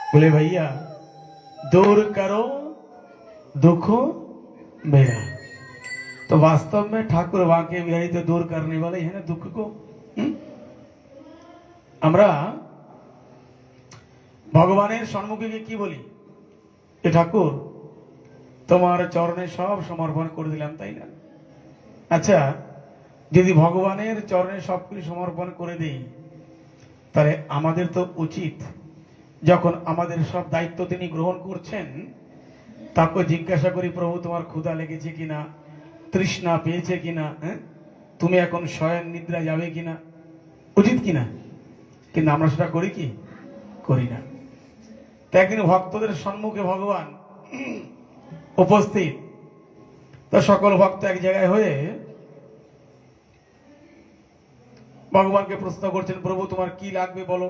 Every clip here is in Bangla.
बोले भैया दूर करो दुख मेरा। तो वास्तव में ठाकुर बांके बिहारी तो दूर करने वाले है ना दुख को। আমরা ভগবানের সম্মুখে গিয়ে কি বলি, এ ঠাকুর তোমার চরণে সব সমর্পণ করে দিলাম, তাই না? আচ্ছা, যদি ভগবানের চরণে সবকিছু সমর্পণ করে দেই, তাহলে আমাদের তো উচিত যখন আমাদের সব দায়িত্ব তিনি গ্রহণ করছেন, তাকে জিজ্ঞাসা করি, প্রভু তোমার ক্ষুধা লেগেছে কিনা, তৃষ্ণা পেয়েছে কিনা, তুমি এখন শয়ন নিদ্রা যাবে কিনা, উচিত কিনা? কিন্তু আমরা সেটা করি কি? করি না। তাই একদিন ভক্তদের সম্মুখে ভগবান উপস্থিত, তো সকল ভক্ত এক জায়গায় হয়ে ভগবানকে প্রশ্ন করছেন, প্রভু তোমার কি লাগবে বলো,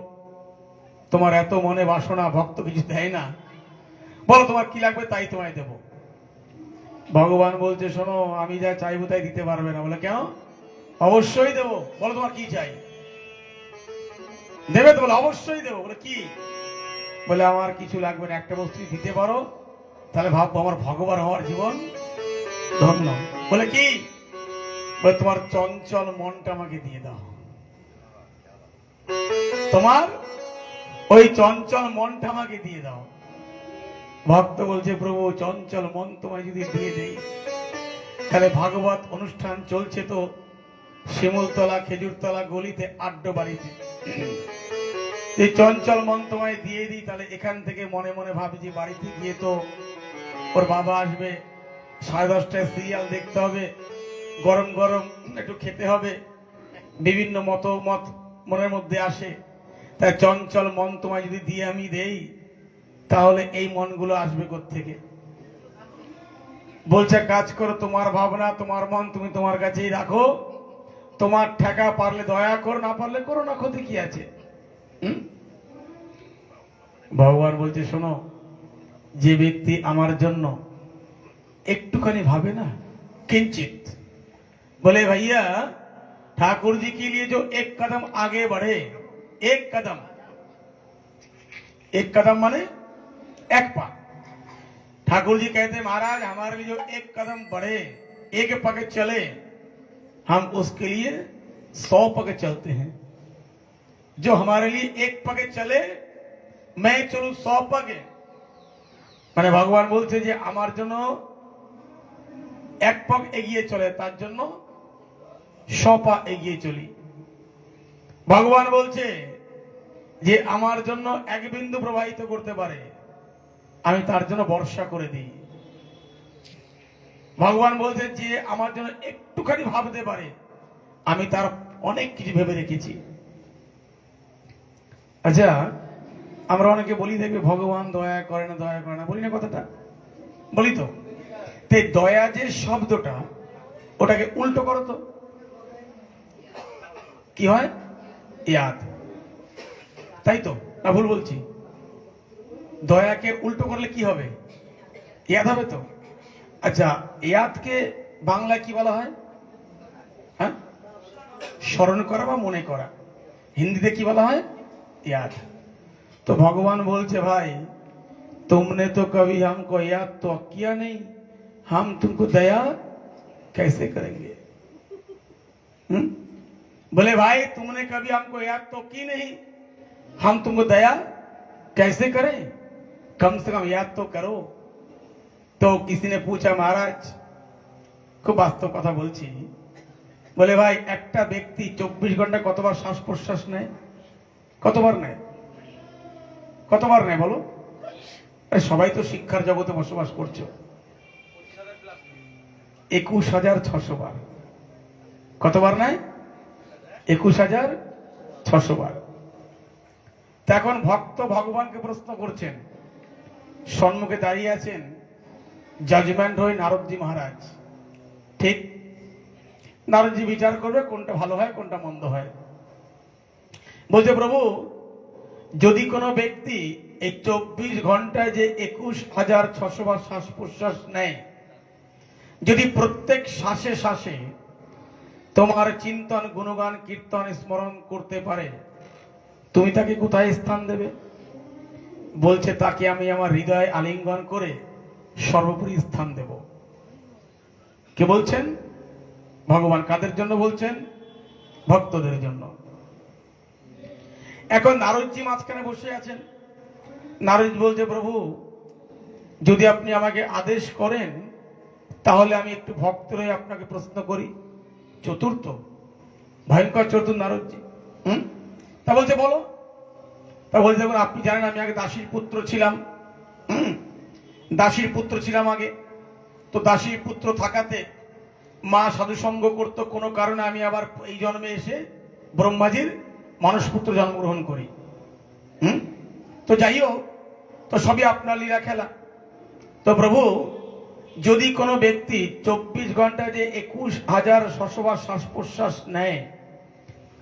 তোমার এত মনে বাসনা, ভক্ত কিছু দেয় না, বলো তোমার কি লাগবে তাই তোমায় দেব। ভগবান বলছে, শোনো আমি যা চাইবো তাই দিতে পারবে না। বলে কেন? অবশ্যই দেব, বলো তোমার কি চাই। দেবে তো? বলে অবশ্যই দেবো। বলে কি? বলে আমার কিছু লাগবে না, একটা বস্তু দিতে পারো তাহলে ভাববো আমার ভগবান হওয়ার জীবন ধন্য। বলে কি? বলে তোমার চঞ্চল মনটা আমাকে দিয়ে দাও, তোমার ওই চঞ্চল মনটা আমাকে দিয়ে দাও। ভক্ত বলছে, প্রভু চঞ্চল মন তোমায় যদি দিয়ে দেই, তাহলে ভাগবত অনুষ্ঠান চলছে তো শিমুলতলা খেজুরতলা গলিতে আড্ডা বাড়িতে, এই চঞ্চল মন তোমায় দিয়ে দিই, তাহলে এখান থেকে মনে মনে ভাবি যে বাড়িতে গিয়ে তো ওর বাবা আসবে, 10:30টায় সিরিয়াল দেখতে হবে, গরম গরম একটু খেতে হবে, বিভিন্ন মতামত মনের মধ্যে আসে। তাই চঞ্চল মন তোমায় যদি দিয়ে আমি দেই, তাহলে এই মনগুলো আসবে কোত্থেকে? বলছে কাজ করো, তোমার ভাবনা তোমার মন তুমি তোমার কাছেই রাখো, তোমার ঠেকা পারলে দয়া করো, না পারলে করো না, ক্ষতি কি আছে? ভগবান বলছে, শোনো, যে ব্যক্তি আমার জন্য একটুখানি ভাবে না, किंचित, बोले भैया ठाकुर जी के लिए जो एक कदम आगे बढ़े, एक कदम माने एक पा। ठाकुर जी कहते महाराज हमारे लिए जो एक कदम बढ़े, एक पग चले, हम उसके लिए 100 पग चलते हैं। जो हमारे लिए एक पग चले, मैं चलू 100 पग। মানে ভগবান বলছে যে আমার জন্য এক পা এগিয়ে চলে, তার জন্য 100 পা এগিয়ে চলি। ভগবান বলছে যে আমার জন্য এক বিন্দু প্রবাহিত করতে পারে, আমি তার জন্য বর্ষা করে দিই। ভগবান বলছে যে আমার জন্য একটুখানি ভাবতে পারে, আমি তার অনেক কিছু ভেবে রেখেছি। আচ্ছা, আমরা অনেকে বলি দেখবে ভগবান দয়া করে না, দয়া করে না, বলি না কথাটা? বলি তো। দয়া যে শব্দটা, ওটাকে উল্টো করো তো, কি হয়? ইয়াদ, তাই তো না? ভুল বলছি? দয়াকে উল্টো করলে কি হবে? ইয়াদ হবে তো। আচ্ছা, ইয়াদকে বাংলায় কি বলা হয়? হ্যাঁ, স্মরণ করা বা মনে করা। হিন্দিতে কি বলা হয়? याद। तो भगवान बोलते भाई तुमने तो कभी हमको याद तो किया नहीं, हम तुमको दया कैसे करेंगे? बोले भाई तुमने कभी हमको याद तो की नहीं, हम तुमको दया कैसे करें? कम से कम याद तो करो। तो किसी ने पूछा, महाराज খুব বাস্তব কথা বলছি, বলে ভাই একটা ব্যক্তি 24 ঘন্টা কতবার শ্বাস প্রশ্বাস নেয়? কতবার নেয়? কতবার নেয় বলো? সবাই তো শিক্ষার জগতে বসবাস করছো, 21,600 বার। কতবার নেয়? 21,600 বার। এখন ভক্ত ভগবানকে প্রশ্ন করছেন, সম্মুখে দাঁড়িয়ে আছেন জাজমেন্ট হয়ে নারদজি মহারাজ। ঠিক, নারদজি বিচার করবে কোনটা ভালো হয় কোনটা মন্দ হয়। বলছে প্রভু যদি কোনো ব্যক্তি এই 24 ঘন্টায় যে 21,600 বার শ্বাস প্রশ্বাস নেয়, যদি প্রত্যেক শ্বাসে শ্বাসে তোমার চিন্তন গুণগান কীর্তন স্মরণ করতে পারে, তুমি তাকে কোথায় স্থান দেবে? বলছে তাকে আমি আমার হৃদয়ে আলিঙ্গন করে সর্বোপরি স্থান দেব। কে বলছেন? ভগবান। কাদের জন্য বলছেন? ভক্তদের জন্য। এখন নারদজি মাঝখানে বসে আছেন। নারদ বলছে, প্রভু যদি আপনি আমাকে আদেশ করেন তাহলে আমি একটু ভক্ত হয়ে আপনাকে প্রশ্ন করি। চতুর্থ, ভয়ঙ্কর চতুর নারদজি। তা বলছে বলো। তা বলছে, দেখুন আপনি জানেন আমি আগে দাসীর পুত্র ছিলাম। দাসীর পুত্র ছিলাম আগে। তো দাসীর পুত্র থাকাতে মা সাধুসঙ্গ করতো, কোনো কারণে আমি আবার এই জন্মে এসে ব্রহ্মাজির মানসপুত্র জন্মগ্রহণ করি। তো যাই হোক, তো সবই আপনার লীলা খেলা। তো প্রভু যদি কোনো ব্যক্তি 24 ঘন্টায় যে 21,600 বার শ্বাস প্রশ্বাস নেয়,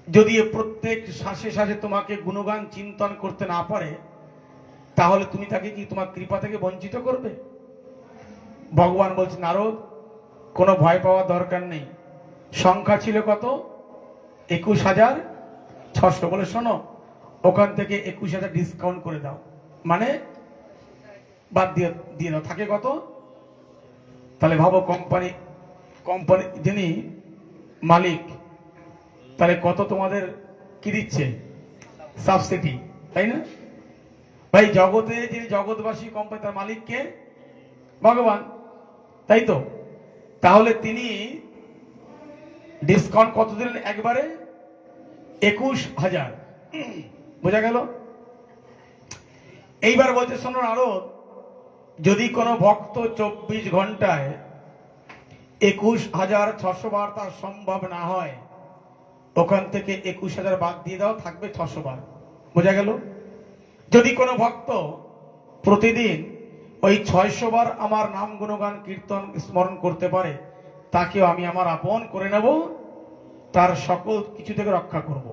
যদি প্রত্যেক শ্বাসে শ্বাসে তোমাকে গুণগান চিন্তন করতে না পারে, তাহলে তুমি তাকে কি তোমার কৃপা থেকে বঞ্চিত করবে? ভগবান বলছে, নারদ কোনো ভয় পাওয়ার দরকার নেই। সংখ্যা ছিল কত? 21,600। বলে শোনো, ওখান থেকে 21,000 ডিসকাউন্ট করে দাও, মানে বাদ দিয়ে দাও। থাকে কত? তাহলে ভাবো, কোম্পানি যিনি মালিক, তাহলে কত তোমাদের কি দিচ্ছে? সাবসিডি, তাই না? ভাই জগতে যিনি জগৎবাসী কোম্পানি, তার মালিক কে? ভগবান, তাই তো? তাহলে তিনি ডিসকাউন্ট কত দিলেন? একবারে 21,000। বোঝা গেল? এইবার বলছে, শোনো নারদ, যদি কোনো ভক্ত 24 ঘন্টায় 21,600 বার তার সম্ভব না হয়, ওখান থেকে 21,000 বাদ দিয়ে দাও, থাকবে 600 বার। বোঝা গেল? যদি কোনো ভক্ত প্রতিদিন ওই 600 বার আমার নাম গুণগান কীর্তন স্মরণ করতে পারে, তাকেও আমি আমার আপন করে নেব, তার সকল কিছু থেকে রক্ষা করব।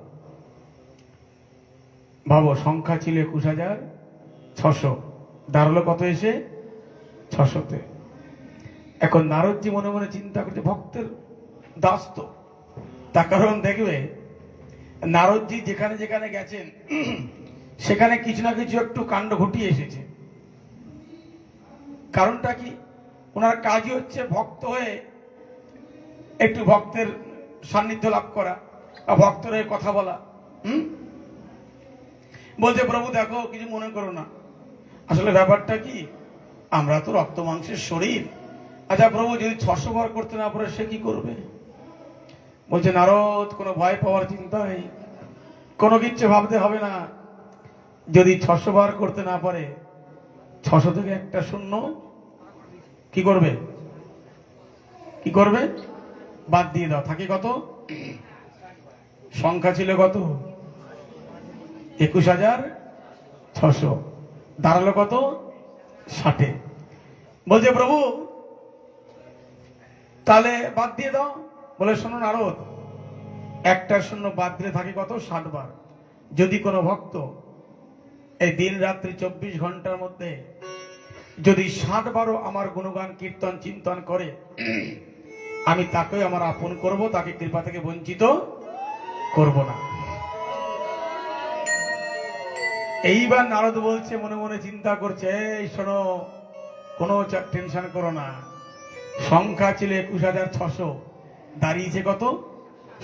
ভাবো, সংখ্যা ছিল 21,600, দাঁড়ালো কত এসে? 600-তে। এখন নারদজি মনে মনে চিন্তা করছে, ভক্তের দাস তো। তার কারণ দেখবে, নারদজি যেখানে যেখানে গেছেন সেখানে কিছু না কিছু একটু কাণ্ড ঘটিয়ে এসেছে। কারণটা কি? ওনার কাজই হচ্ছে ভক্ত হয়ে একটু ভক্তের সান্নিধ্য লাভ করা, বা ভক্তের হয়ে কথা বলা। বলছে, প্রভু দেখো, কিছু মনে করো না, আসলে ব্যাপারটা কি, আমরা তো রক্ত মাংসের শরীর। আচ্ছা প্রভু, যদি 600 বার করতে না পারে সে কি করবে? বলছে, নারদ কোনো ভয় পাওয়ার চিন্তা নেই, কোনো কিচ্ছু ভাবতে হবে না। যদি 600 বার করতে না পারে, 600 থেকে একটা শূন্য কি করবে? কি করবে? বাদ দিয়ে দাও। থাকে কত? সংখ্যা ছিল কত? 21,600, দাঁড়ালো কত? 60-এ। বলছে, প্রভু তাহলে বাদ দিয়ে দাও। বলে, শোনো নারদ, একটা শূন্য বাদ দিলে থাকে কত? 60 বার। যদি কোনো ভক্ত এই দিন রাত্রি 24 ঘন্টার মধ্যে যদি 60 বারও আমার গুণগান কীর্তন চিন্তন করে, আমি তাকে আমার আপন করব, তাকে কৃপা থেকে বঞ্চিত করব না। এইবার নারদ বলছে, মনে মনে চিন্তা করছে, এই শোনো, কোনো টেনশন করো না। সংখ্যা ছিল 21,600, দাঁড়িয়েছে কত?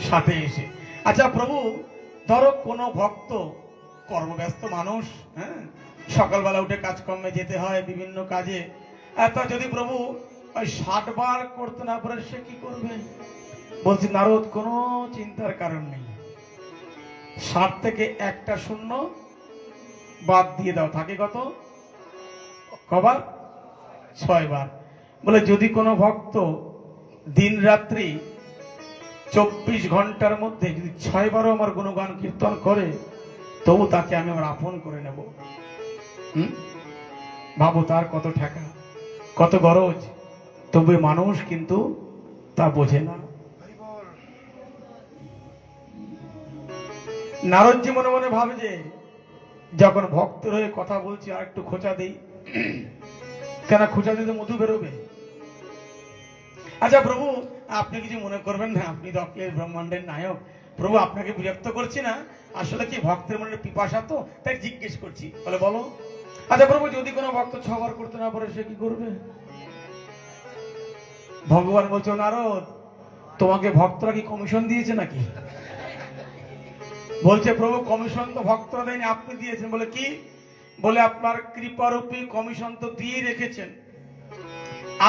60-এ এসে। আচ্ছা প্রভু, ধরো কোনো ভক্ত কর্মব্যস্ত মানুষ, হ্যাঁ, সকালবেলা উঠে কাজকর্মে যেতে হয়, বিভিন্ন কাজে। তা যদি প্রভু ওই 60 বার করতে না পারে সে কি করবে? বলছি, নারদ কোনো চিন্তার কারণ নেই। 60 থেকে একটা শূন্য বাদ দিয়ে দাও, থাকে কত? কবার? 6 বার। বলে, যদি কোনো ভক্ত দিন রাত্রি 24 ঘন্টার মধ্যে যদি 6 বারও আমার গুণগান কীর্তন করে, তবু তাকে আমি আমার আপন করে নেব। ভাবো তার কত ঠেকা, কত গরজ, তবু মানুষ কিন্তু তা বোঝে না। নারদজি মনে মনে ভাবে যে যখন ভক্তের হয়ে কথা বলছি আর একটু খোঁচা দেই, কেন খোঁচা দিতে মধু বেরোবে। আচ্ছা প্রভু, আপনি কিছু মনে করবেন না, আপনি তো অখিলেশ ব্রহ্মাণ্ডের নায়ক। প্রভু আপনাকে বিরক্ত করছি না, আসলে কি ভক্তের মনে পিপাসা তো, তাই জিজ্ঞেস করছি। বলে, বলো। আচ্ছা প্রভু, যদি কোনো ভক্ত 6 বার করতে না পারে সে কি করবে? ভগবান বলছে, নারদ, তোমাকে ভক্তরা কি কমিশন দিয়েছে নাকি? বলছে, প্রভু কমিশন তো ভক্তরা দেয়নি, আপনি দিয়েছেন। বলে কি? বলে আপনার কৃপারূপী কমিশন তো দিয়ে রেখেছেন।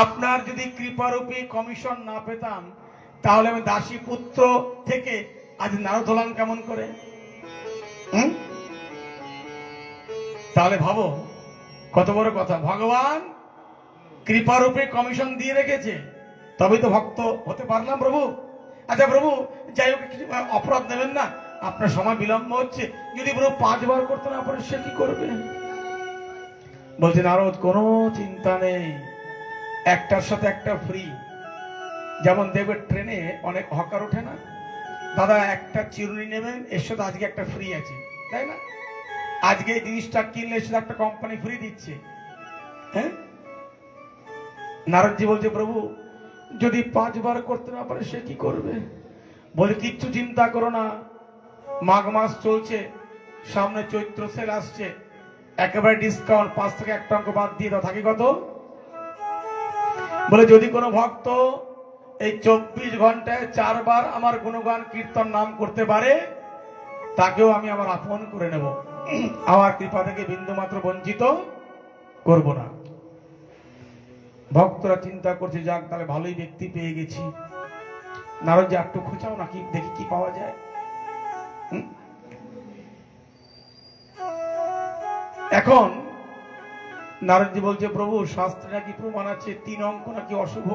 আপনার যদি কৃপারূপী কমিশন না পেতাম তাহলে আমি দাসী পুত্র থেকে আজ নারদ হলাম কেমন করে? তাহলে ভাবো কত বড় কথা। ভগবান কৃপারূপী কমিশন দিয়ে রেখেছে, তবেই তো ভক্ত হতে পারলাম প্রভু। আচ্ছা প্রভু, যাই হোক, কিছু অপরাধ নেবেন না, আপনার সময় বিলম্ব হচ্ছে। যদি প্রভু 5 বার করতে না পারে সে কি করবে? বলছে, নারদ কোনো চিন্তা নেই, একটার সাথে একটা ফ্রি। যেমন দেখবে ট্রেনে অনেক হকার ওঠে না, দাদা একটা চিরুনি নেবেন, এর সাথে আজকে একটা ফ্রি আছে, তাই না? আজকে এই জিনিসটা কিনলে এর সাথে একটা কোম্পানি ফ্রি দিচ্ছে। হ্যাঁ, নারদজি বলছে, প্রভু যদি 5 বার করতে না পারে সে কি করবে? বলে, কিচ্ছু চিন্তা করো না, মাঘ মাস চলছে, সামনে চৈত্র সেল আসছে, একেবারে ডিসকাউন্ট, 5 থেকে 1 অঙ্ক বাদ দিয়ে দাও, থাকি কত? বলে, যদি কোনো ভক্ত এই 24 ঘন্টায় 4 বার আমার গুণগান কীর্তন নাম করতে পারে তাকেও আমি আমার আপন করে নেব, আমার কৃপা থেকে বিন্দুমাত্র বঞ্চিত করব না। ভক্তরা চিন্তা করছে, যাক তাহলে ভালোই ব্যক্তি পেয়ে গেছি। নারদজি একটু খোঁচাও নাকি, দেখি কি পাওয়া যায়। এখন নারদজি বলছে, প্রভু শাস্ত্রে নাকি প্রমাণ আছে 3 অঙ্ক নাকি অশুভ।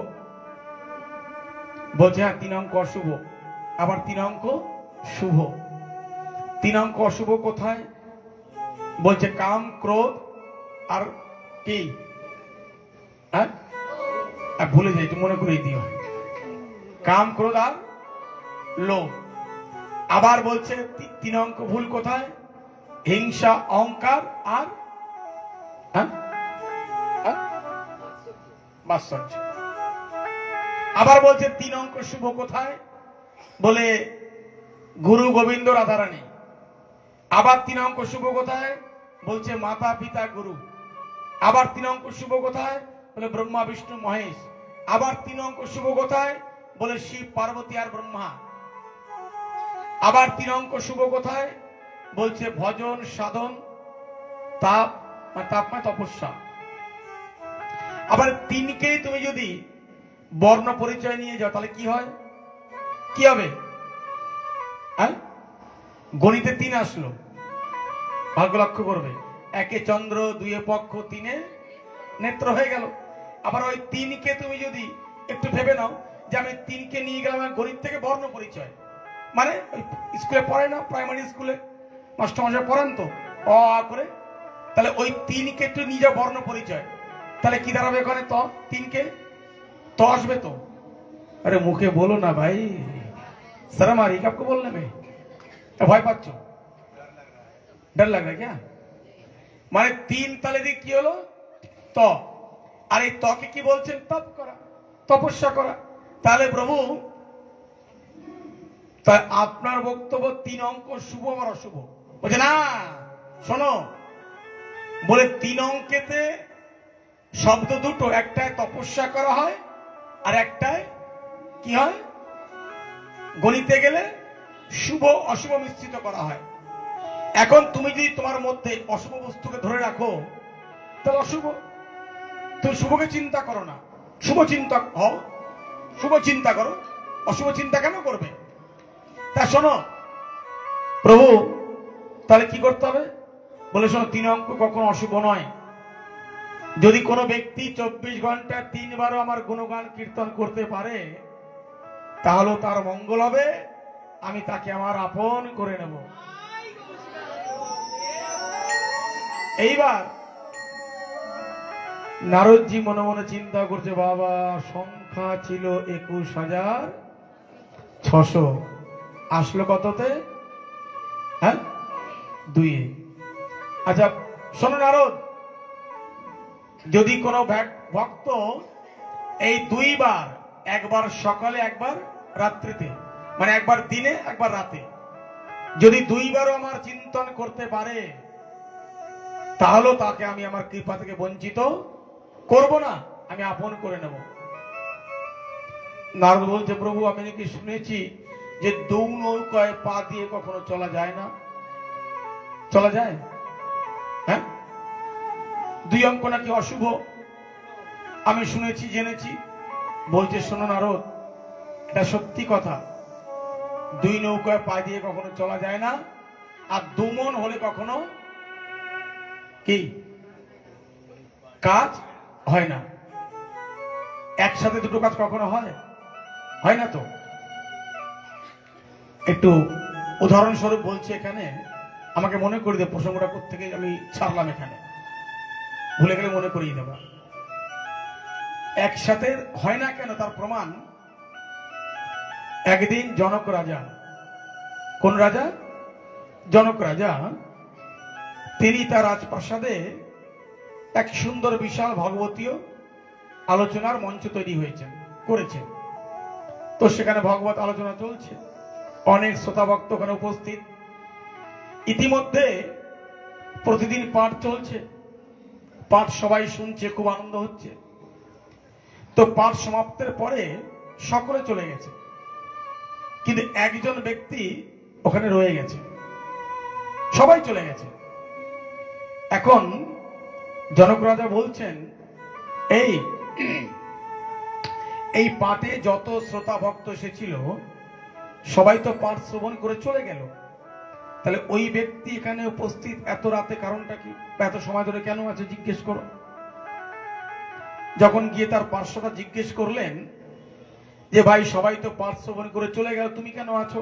বলছে, হ্যাঁ 3 অঙ্ক অশুভ, আবার 3 অঙ্ক শুভ। 3 অঙ্ক অশুভ কোথায়? বলছে, কাম, ক্রোধ আর কি? হ্যাঁ, ভুলে যাই, একটু মনে করিয়ে দিও। কাম, ক্রোধ আর লোভ। আবার বলছে 3 অঙ্ক ভুল কোথায়? হিংসা, অহংকার আর মাৎসর্য। আবার বলছে 3 অঙ্ক শুভ কোথায়? বলে গুরু গোবিন্দ রাধারানী। আবার 3 অঙ্ক শুভ কোথায়? বলছে মাতা পিতা গুরু। আবার 3 অঙ্ক শুভ কোথায়? বলে ব্রহ্মা বিষ্ণু মহেশ। আবার 3 অঙ্ক শুভ কোথায়? বলে শিব পার্বতী আর ব্রহ্মা। আবার 3 অঙ্ক শুভ কোথায়? বলছে ভজন, সাধন, তাপ, তাপ মানে তপস্যা। আবার 3কে তুমি যদি বর্ণ পরিচয় নিয়ে যাও তাহলে কি হয়? কি হবে? হ্যাঁ, গণিতে 3 আসলো, ভাগ্য লক্ষ্য করবে। 1 চন্দ্র, 2 পক্ষ, 3 নেত্র হয়ে গেল। আবার ওই 3কে তুমি যদি একটু ভেবে নাও যে আমি 3কে নিয়ে গেলাম গণিত থেকে বর্ণ পরিচয়, মানে স্কুলে পড়ে না, প্রাইমারি স্কুলে মাস্টারমশাই পড়ান তো অ আ করে, তাহলে ওই 3কে একটু নিয়ে যাও বর্ণ পরিচয়, তাহলে কি দাঁড়াবে? ওখানে তো 3কে তো আসবে তো। अरे मुखे बोलो ना भाई, शर्म आ रही है आपको बोलने में? ভয় পাচ্ছ? डर लग रहा है क्या? মানে 3 তালে দিয়ে কি হলো? ত। আর এই তকে কি বলছেন? তপ করা, তপস্যা করা। তাহলে প্রভু, তাই আপনার বক্তব্য 3 অঙ্ক শুভ আর অশুভ। বলছে না, শোনো, বলে 3 অঙ্কেতে শব্দ দুটো, একটায় তপস্যা করা হয় আর একটায় কি হয়? গণিতে গেলে শুভ অশুভ মিশ্রিত করা হয়। এখন তুমি যদি তোমার মধ্যে অশুভ বস্তুকে ধরে রাখো তাহলে অশুভ। তুমি শুভকে চিন্তা করো না, শুভ চিন্তা হও, শুভ চিন্তা করো, অশুভ চিন্তা কেন করবে? তা শোনো প্রভু, তাহলে কি করতে হবে? বলে শোনো, 3 অঙ্ক কখনো অশুভ নয়। যদি কোনো ব্যক্তি 24 ঘন্টা 3 বারও আমার গুণগান কীর্তন করতে পারে তাহলেও তার মঙ্গল হবে, আমি তাকে আমার আপন করে নেব। এইবার নারদজি মনে মনে চিন্তা করছে, বাবা সংখ্যা ছিল 21,600, আসলো কততে? হ্যাঁ, 2। আচ্ছা শোনো নারদ, যদি কোনো ভক্ত এই 2 বার, একবার সকালে একবার রাত্রিতে, মানে একবার দিনে একবার রাতে, যদি 2 বারও আমার চিন্তন করতে পারে তাহলেও তাকে আমি আমার কৃপা থেকে বঞ্চিত করব না, আমি আপন করে নেব। নারদ বলছে, প্রভু আমি নাকি শুনেছি যে দু নৌকায় পা দিয়ে কখনো চলা যায় না। চলা যায়? হ্যাঁ, দুই অঙ্ক নাকি অশুভ, আমি শুনেছি জেনেছি। বলছে, শোনো নারদ, এটা সত্যি কথা। দুই নৌকায় পা দিয়ে কখনো চলা যায় না, আর দুমন হলে কখনো কি কাজ হয় না। একসাথে দুটো কাজ কখনো হয়? হয় না তো। একটু উদাহরণস্বরূপ বলছি এখানে, আমাকে মনে করিয়ে দেব, প্রসঙ্গটা কোত্থেকে আমি ছাড়লাম এখানে, ভুলে গেলে মনে করিয়ে দেবা। একসাথে হয় না কেন তার প্রমাণ, একদিন জনক রাজা, কোন রাজা? জনক রাজা, তিনি তার রাজপ্রাসাদে এক সুন্দর বিশাল ভগবতীয় আলোচনার মঞ্চ তৈরি হয়েছে, করেছেন। তো সেখানে ভগবত আলোচনা চলছে, অনেক শ্রোতা ভক্ত ওখানে উপস্থিত। ইতিমধ্যে প্রতিদিন পাঠ চলছে, পাঠ সবাই শুনছে, খুব আনন্দ হচ্ছে। তো পাঠ সমাপ্তের পরে সকলে চলে গেছে, কিন্তু একজন ব্যক্তি ওখানে রয়ে গেছে, সবাই চলে গেছে। এখন জনক রাজা বলছেন, এই পাঠে যত শ্রোতা ভক্ত এসেছিল সবাই তো পাঠ শ্রবণ করে চলে গেল, তাহলে ওই ব্যক্তি এখানে উপস্থিত এত রাতে কারণটা কি, এত সময় ধরে কেন আছে জিজ্ঞেস করো। যখন গিয়ে তার পার্শ্বটা জিজ্ঞেস করলেন যে ভাই সবাই তো পাঠ শ্রবণ করে চলে গেল, তুমি কেন আছো?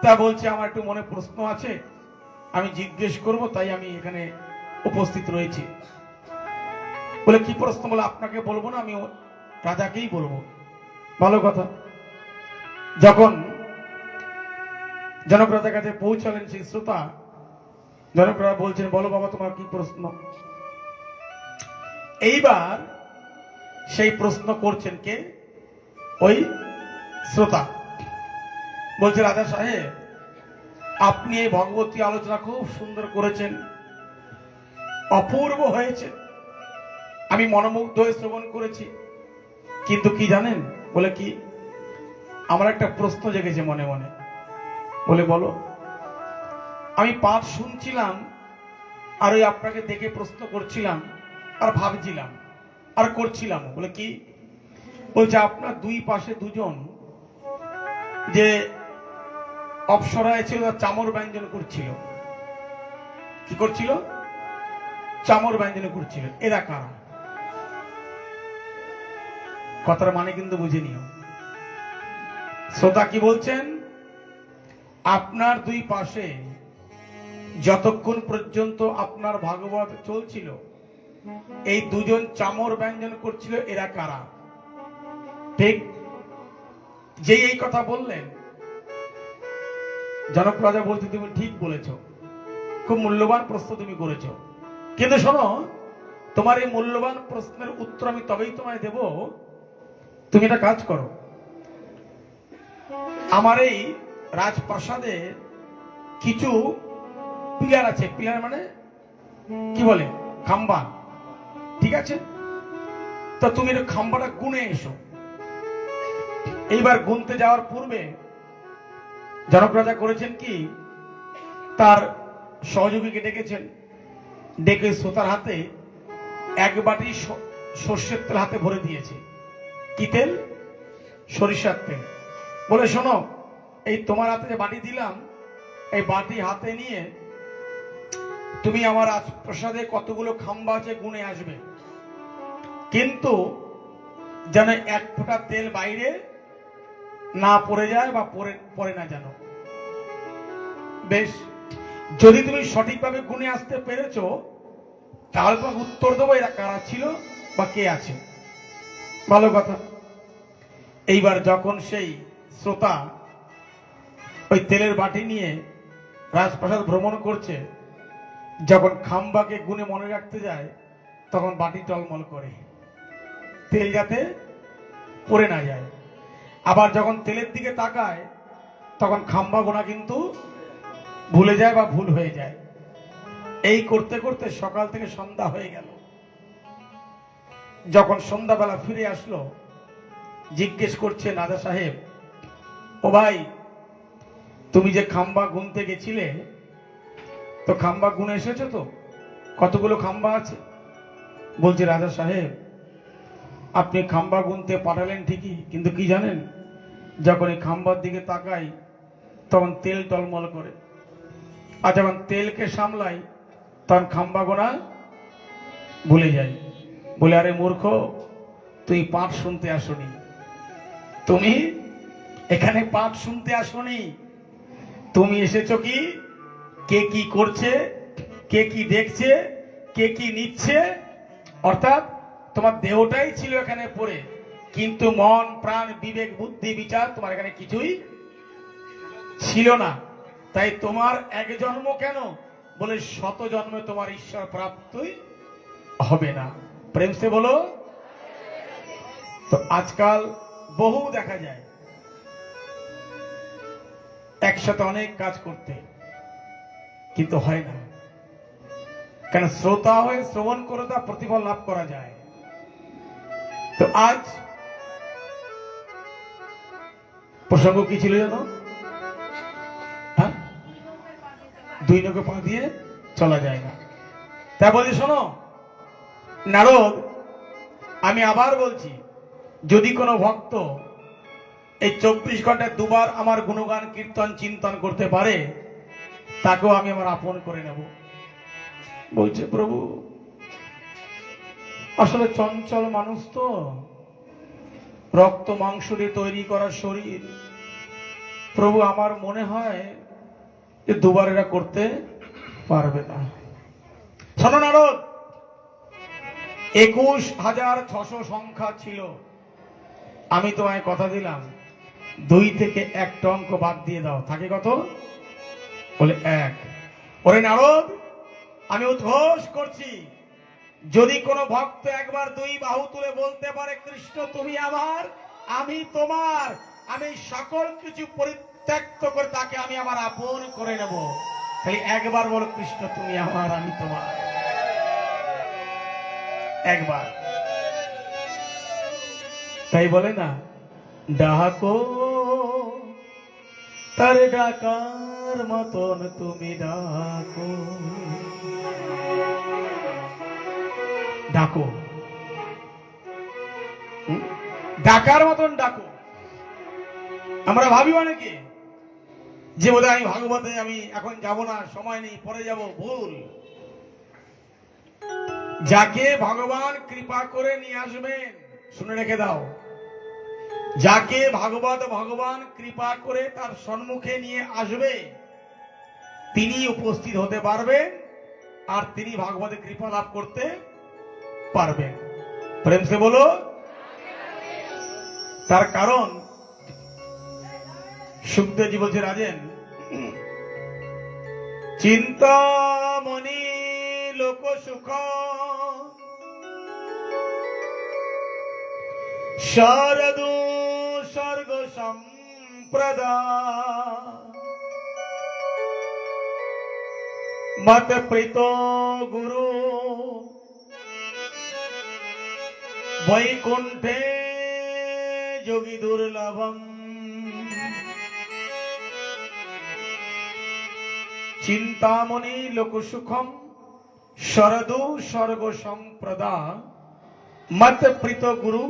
তা বলছে, আমার একটু মনে প্রশ্ন আছে, আমি জিজ্ঞেস করব, তাই আমি এখানে উপস্থিত রয়েছি। বলে, কি প্রশ্ন? বলে, আপনাকে বলবো না, আমি রাজাকেই বলবো। ভালো কথা। যখন জনক রাজার কাছে পৌঁছালেন সেই শ্রোতা, জনক রাজা বলছেন, বলো বাবা তোমার কি প্রশ্ন? এইবার সেই প্রশ্ন করছেন কে? ওই শ্রোতা। বলছে, রাজা সাহেব, আপনি এই ভগবতী আলোচনা খুব সুন্দর করেছেন, অপূর্ব হয়েছে, আমি মনোমুগ্ধ হয়ে শ্রবণ করেছি, কিন্তু কি জানেন? বলে, কি? আমার একটা প্রশ্ন জেগেছে মনে মনে। বলে, বলো। আমি পাঠ শুনছিলাম আর ওই আপনাকে দেখে প্রশ্ন করছিলাম আর ভাবছিলাম আর করছিলাম। বলে, কি? বলছে, আপনার দুই পাশে দুজন যে অপ্সরায় ছিল চামর ব্যঞ্জন করছিল। কি করছিল? চামর ব্যঞ্জন করছিল। এরা কারা? কথার মানে কিন্তু বুঝে নিও। শ্রোতা কি বলছেন? আপনার দুই পাশে যতক্ষণ পর্যন্ত আপনার ভাগবত চলছিল, এই দুজন চামর ব্যঞ্জন করছিল, এরা কারা? ঠিক যেই এই কথা বললেন, জনক রাজা বলছে, তুমি ঠিক বলেছ, খুব মূল্যবান প্রশ্ন তুমি করেছো, কিন্তু শোনো, তোমার এই মূল্যবান প্রশ্নের উত্তর আমি তবেই তোমায় দেব, তুমি একটা কাজ করো। আমার এই রাজপ্রাসাদে কিছু পিলার আছে, পিলার মানে কি বলে? খাম্বা, ঠিক আছে? তো তুমি খাম্বাটা গুনে এসো। এইবার গুনতে যাওয়ার পূর্বে জনক রাজা করেছেন কি, তার সহযোগীকে ডেকেছেন, ডেকে শ্রোতার হাতে এক বাটি সর্ষের তেল হাতে ভরে দিয়েছে। কি তেল? সরিষার তেল। বলে, শোনো, এই তোমার হাতে যে বাটি দিলাম, এই বাটি হাতে নিয়ে তুমি আমার রাজপ্রাসাদে কতগুলো খাম্বা আছে গুনে আসবে, কিন্তু যেন এক ফোঁটা তেল বাইরে না পড়ে যায় বা পড়ে না যেন। বেশ, যদি তুমি সঠিকভাবে গুনে আসতে পেরেছো, তাহলে তোমাকে উত্তর দেবো এরা কারা ছিল বা কে আছে। ভালো কথা। এইবার যখন সেই শ্রোতা ওই তেলের বাটি নিয়ে রাজপ্রাসাদ ভ্রমণ করছে, যখন খাম্বাকে গুনে মনে রাখতে যায়, তখন বাটি টলমল করে, তেল যাতে পড়ে না যায়। আবার যখন তেলের দিকে তাকায়, তখন খাম্বা গোনা কিন্তু ভুলে যায় বা ভুল হয়ে যায়। এই করতে করতে সকাল থেকে সন্ধ্যা হয়ে গেল। যখন সন্ধ্যাবেলা ফিরে আসলো, জিজ্ঞেস করছে রাজা সাহেব, ও ভাই, তুমি যে খাম্বা গুনতে গেছিলে, তো খাম্বা গুনে এসেছো তো? কতগুলো খাম্বা আছে? বলছে, রাজা সাহেব, আপনি খাম্বা গুনতে পাঠালেন ঠিকই, কিন্তু কি জানেন, যখন এই খাম্বার দিকে তাকাই তখন তেল টলমল করে, আর যখন তেলকে সামলাই তখন খাম্বা গোনা ভুলে যাই। বলে, আরে মূর্খ, তুই পাঠ শুনতে আসনি, তুমি এখানে পাঠ শুনতে আসনি, তুমি এসেছো কি কে কি করছে, কে কি দেখছে, কে কি নিচ্ছে, অর্থাৎ তোমার দেহটাই ছিল এখানে পড়ে, কিন্তু মন প্রাণ বিবেক বুদ্ধি বিচার তোমার এখানে কিছুই ছিল না। তাই তোমার এক জন্ম কেন, বলে শত জন্মে তোমার ঈশ্বর প্রাপ্তই হবে না। প্রেম সে বলো। তো আজকাল বহু দেখা যায় একসাথে অনেক কাজ করতে, কিন্তু হয় না কেন? শ্রোতা হয়ে শ্রবণ করে তা প্রতিফল লাভ করা যায়। তো আজ প্রসঙ্গ কি ছিল জানো? হ্যাঁ, দুই নৌকে পা দিয়ে চলা যায় না। তা বলি, শোনো নারদ, আমি আবার বলছি, যদি কোনো ভক্ত এই 24 ঘন্টায় দুবার আমার গুণগান কীর্তন চিন্তন করতে পারে, তাকেও আমি আমার আপন করে নেব। বলছে, প্রভু, আসলে চঞ্চল মানুষ তো, রক্ত মাংস দিয়ে তৈরি করা শরীর, প্রভু আমার মনে হয় যে দুবার এরা করতে পারবে না। শোনো নারদ, 21,600 সংখ্যা ছিল, আমি তোমায় কথা দিলাম 2 থেকে 1টা অঙ্ক বাদ দিয়ে দাও, থাকে কত? বলে 1। ওরে নারদ, আমি উদ্ঘোষ করছি, যদি কোনো ভক্ত একবার 2 বাহু তুলে বলতে পারে, কৃষ্ণ তুমি আমার, আমি তোমার, আমি সকল কিছু পরিত্যক্ত করে তাকে আমি আমার আপন করে নেব। খালি একবার বলো, কৃষ্ণ তুমি আমার, আমি তোমার, একবার। তাই বলে না, ডাকো তার ডাকার মতন তুমি ডাকো, ডাকো, ডাকার মতন ডাকো। আমরা ভাবি অনেকে যে বোধহয় আমি ভাগবতে আমি এখন যাব না, সময় নেই, পরে যাব। ভুল। যাকে ভগবান কৃপা করে নিয়ে আসবেন, শুনে রেখে দাও, যাকে ভাগবত ভগবান কৃপা করে তার সম্মুখে নিয়ে আসবে, তিনি উপস্থিত হতে পারবেন আর তিনি ভাগবতের কৃপা লাভ করতে পারবেন। প্রেম সে বলো। তার কারণ সুখদেবজি বলছে, রাজেন, চিন্তামণি লোক সুখ শারদু স্বর্গ সম্প্রদা মত প্রীত গুরু বৈকুণ্ঠে যোগী দুর্লভম। চিন্তামণি লোকসুখম শরদু স্বর্গ সম্প্রদা মত প্রীত গুরু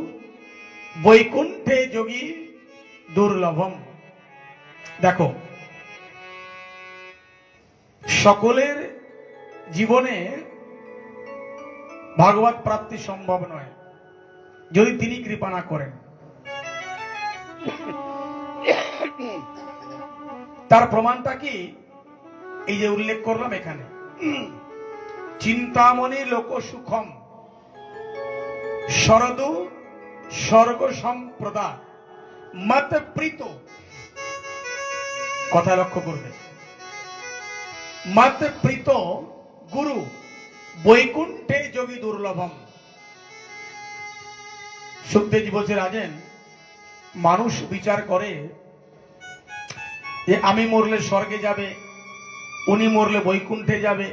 বৈকুণ্ঠে যোগী দুর্লভম। দেখো, সকলের জীবনে ভাগবত প্রাপ্তি সম্ভব নয় যদি তিনি কৃপা না করেন। তার প্রমাণটা কি? এই যে উল্লেখ করলাম এখানে, চিন্তামণি লোক সুখম শরদু স্বর্গ সম্প্রদা মত প্রীত, কথা লক্ষ্য করবে, মত প্রীত গুরু বৈকুণ্ঠে যোগী দুর্লভম। সুখদেবজি বলছে, রাজেন, মানুষ বিচার করে যে আমি মরলে স্বর্গে যাবে, উনি মরলে বৈকুণ্ঠে যাবে,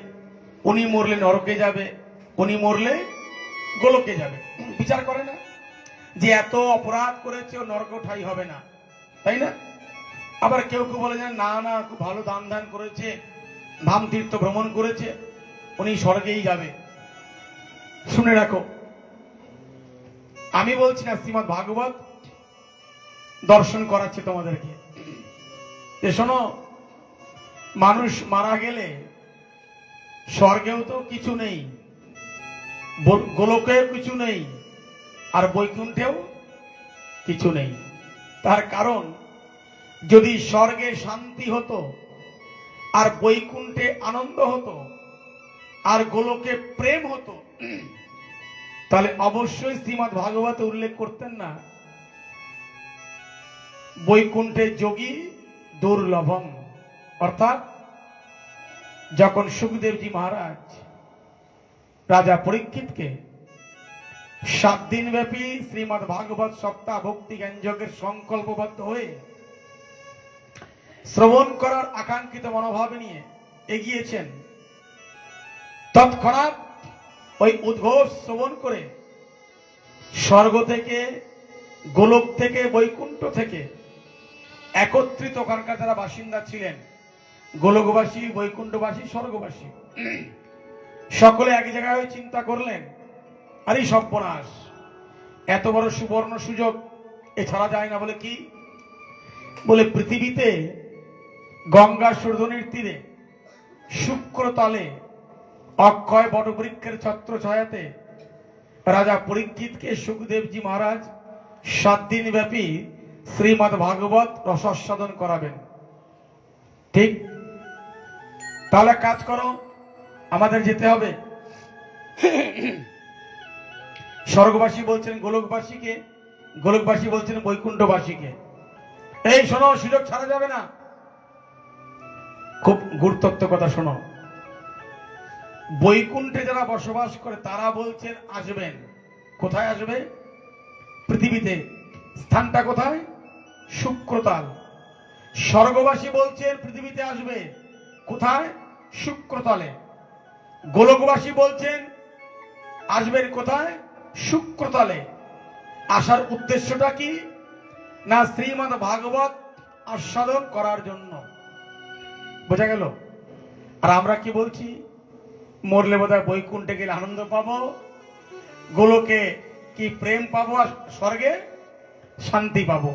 উনি মরলে নরকে যাবে, উনি মরলে গোলকে যাবে। বিচার করে না যে এত অপরাধ করেছে ও নরকে ঠাঁই হবে না, তাই না? আবার কেউ কেউ বলে যে না না, খুব ভালো দান ধ্যান করেছে, ধাম তীর্থ ভ্রমণ করেছে, উনি স্বর্গেই যাবে। শুনে রাখো, আমি বলছি না, শ্রীমদ্ ভাগবত দর্শন করাচ্ছে তোমাদেরকে যে শোনো, মানুষ মারা গেলে স্বর্গেও তো কিছু নেই, গোলকেও কিছু নেই, আর বৈকুণ্ঠেও কিছু নেই। তার কারণ, যদি স্বর্গে শান্তি হতো, আর বৈকুণ্ঠে আনন্দ হতো, আর গোলকে প্রেম হতো, তাহলে অবশ্যই শ্রীমদ্ ভাগবতে উল্লেখ করতেন না বৈকুণ্ঠে যোগী দুর্লভম। অর্থাৎ যখন সুখদেবজি মহারাজ রাজা পরীক্ষিতকে 7 দিন ব্যাপী শ্রীমদ্ ভাগবত সপ্তাহ ভক্তি জ্ঞান যজ্ঞের সংকল্পবদ্ধ হয়ে শ্রবণ করার আকাঙ্ক্ষিত মনোভাব নিয়ে এগিয়েছেন, তৎক্ষণাৎ ওই উদ্ঘোষ শ্রবণ করে স্বর্গ থেকে, গোলক থেকে, বৈকুণ্ঠ থেকে একত্রিত ওখানকার যারা বাসিন্দা ছিলেন, গোলকবাসী, বৈকুণ্ঠবাসী, স্বর্গবাসী, সকলে এক জায়গায় হয়ে চিন্তা করলেন, আরে সর্বনাশ, এত বড় সুবর্ণ সুযোগ এ ছাড়া যায় না। বলে কি? বলে পৃথিবীতে গঙ্গা সুরধনির তীরে শুক্রতলে অক্ষয় বটবৃক্ষের ছত্র ছায়াতে রাজা পরীক্ষিতকে সুখদেবজি মহারাজ 7 দিন ব্যাপী শ্রীমদ্ ভাগবত রসাস্বাদন করাবেন। ঠিক? তাহলে কাজ করো, আমাদের যেতে হবে। স্বর্গবাসী বলছেন গোলকবাসীকে, গোলকবাসী বলছেন বৈকুণ্ঠবাসীকে, এই শোনো, সুযোগ ছাড়া যাবে না। খুব গুরুত্বপূর্ণ কথা শোনো। বৈকুণ্ঠে যারা বসবাস করে তারা বলছেন আসবেন। কোথায় আসবে? পৃথিবীতে। স্থানটা কোথায়? শুক্রতাল। স্বর্গবাসী বলছেন পৃথিবীতে আসবে। কোথায়? শুক্রতালে। গোলকবাসী বলছেন আসবেন কোথায়? শুক্রতালে। আসার উদ্দেশ্যটা কি? না শ্রীমদ্ ভাগবত আস্বাদন করার জন্য। বোঝা গেল? আর আমরা কি বলছি? মরলে বোধহয় বৈকুণ্ঠে গেলে আনন্দ পাবো, গোলকে কি প্রেম পাবো, আর স্বর্গে শান্তি পাবো।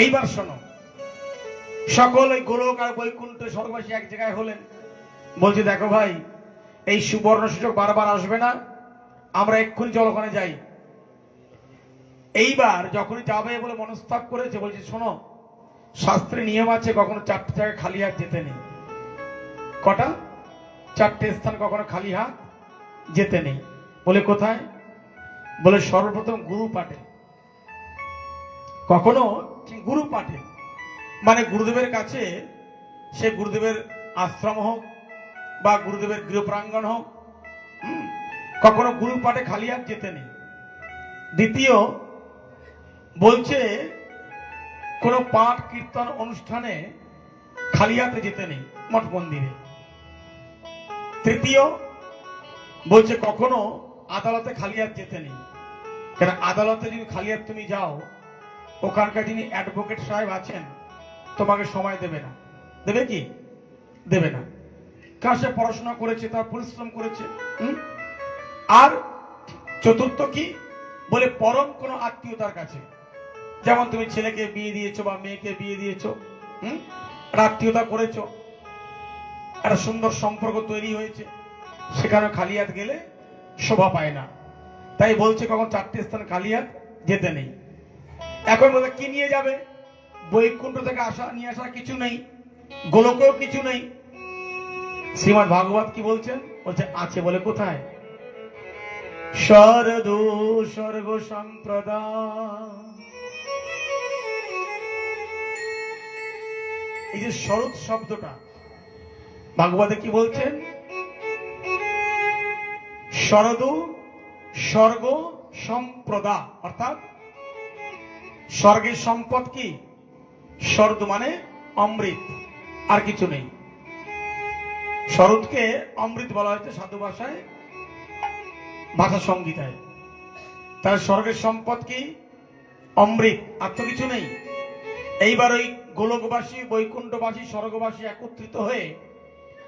এইবার শোনো, সকল ওই গোলক আর বৈকুণ্ঠ স্বর্গবাসী এক জায়গায় হলেন, বলছে দেখো ভাই, এই সুবর্ণ সুযোগ বারবার আসবে না, আমরা এক্ষুনি চল ওখানে যাই। এইবার যখনই যাবে বলে মনস্তাপ করেছে, বলছে শোনো, শাস্ত্রে নিয়ম আছে কখনো 4টে জায়গায় খালি হাত যেতে নেই। কটা? 4টে স্থান কখনো খালি হাত যেতে নেই। বলে কোথায়? বলে সর্বপ্রথম গুরু পাঠে, কখনো গুরু পাঠে, মানে গুরুদেবের কাছে, সে গুরুদেবের আশ্রম হোক বা গুরুদেবের গৃহ প্রাঙ্গণ হোক, কখনো গুরু পাঠে খালি হাত যেতে নেই। দ্বিতীয় বলছে কোন পাঠ কীর্তন অনুষ্ঠানে খালি হাতে যেতে নেই, মঠ মন্দিরে। তৃতীয় বলছে কখনো আদালতে খালি হাত যেতে নেই, কেন আদালতে যদি খালি হাত তুমি যাও, ওখানকার যিনি অ্যাডভোকেট সাহেব আছেন তোমাকে সময় দেবে না। দেবে কি? দেবে না। কারণ সে পড়াশোনা করেছে, তার পরিশ্রম করেছে। আর চতুর্থ কি? বলে পরম কোন আত্মীয়তার কাছে, যেমন তুমি ছেলেকে বিয়ে দিয়েছো বা মেয়েকে বিয়ে দিয়েছো, আত্মীয়তা করেছো, একটা সুন্দর সম্পর্ক তৈরি হয়েছে, সেখানে খালি হাত গেলে শোভা পায় না। তাই বলছে কখন 4টে স্থান খালি হাত যেতে নেই। এখন বলে কি নিয়ে যাবে? বৈকুণ্ঠ থেকে নিয়ে আসা কিছু নেই, গোলকেও কিছু নেই। শ্রীমদ্ ভাগবত কি বলছেন? বলছে আছে। বলে কোথায়? শরদু স্বর্গ সম্প্রদায়। এই যে শরৎ শব্দটা ভাগবতে কি বলছেন? শরদু স্বর্গ সম্প্রদা, অর্থাৎ স্বর্গের সম্পদ কি? শরদ মানে অমৃত, আর কিছু নেই। শরৎকে অমৃত বলা হয়েছে সাধু ভাষায়, ভাষা সংগীতায়। তাহলে স্বর্গের সম্পদ কি? অমৃত, আর তো কিছু নেই। এইবার ওই গোলকবাসী, বৈকুণ্ঠবাসী, স্বর্গবাসী একত্রিত হয়ে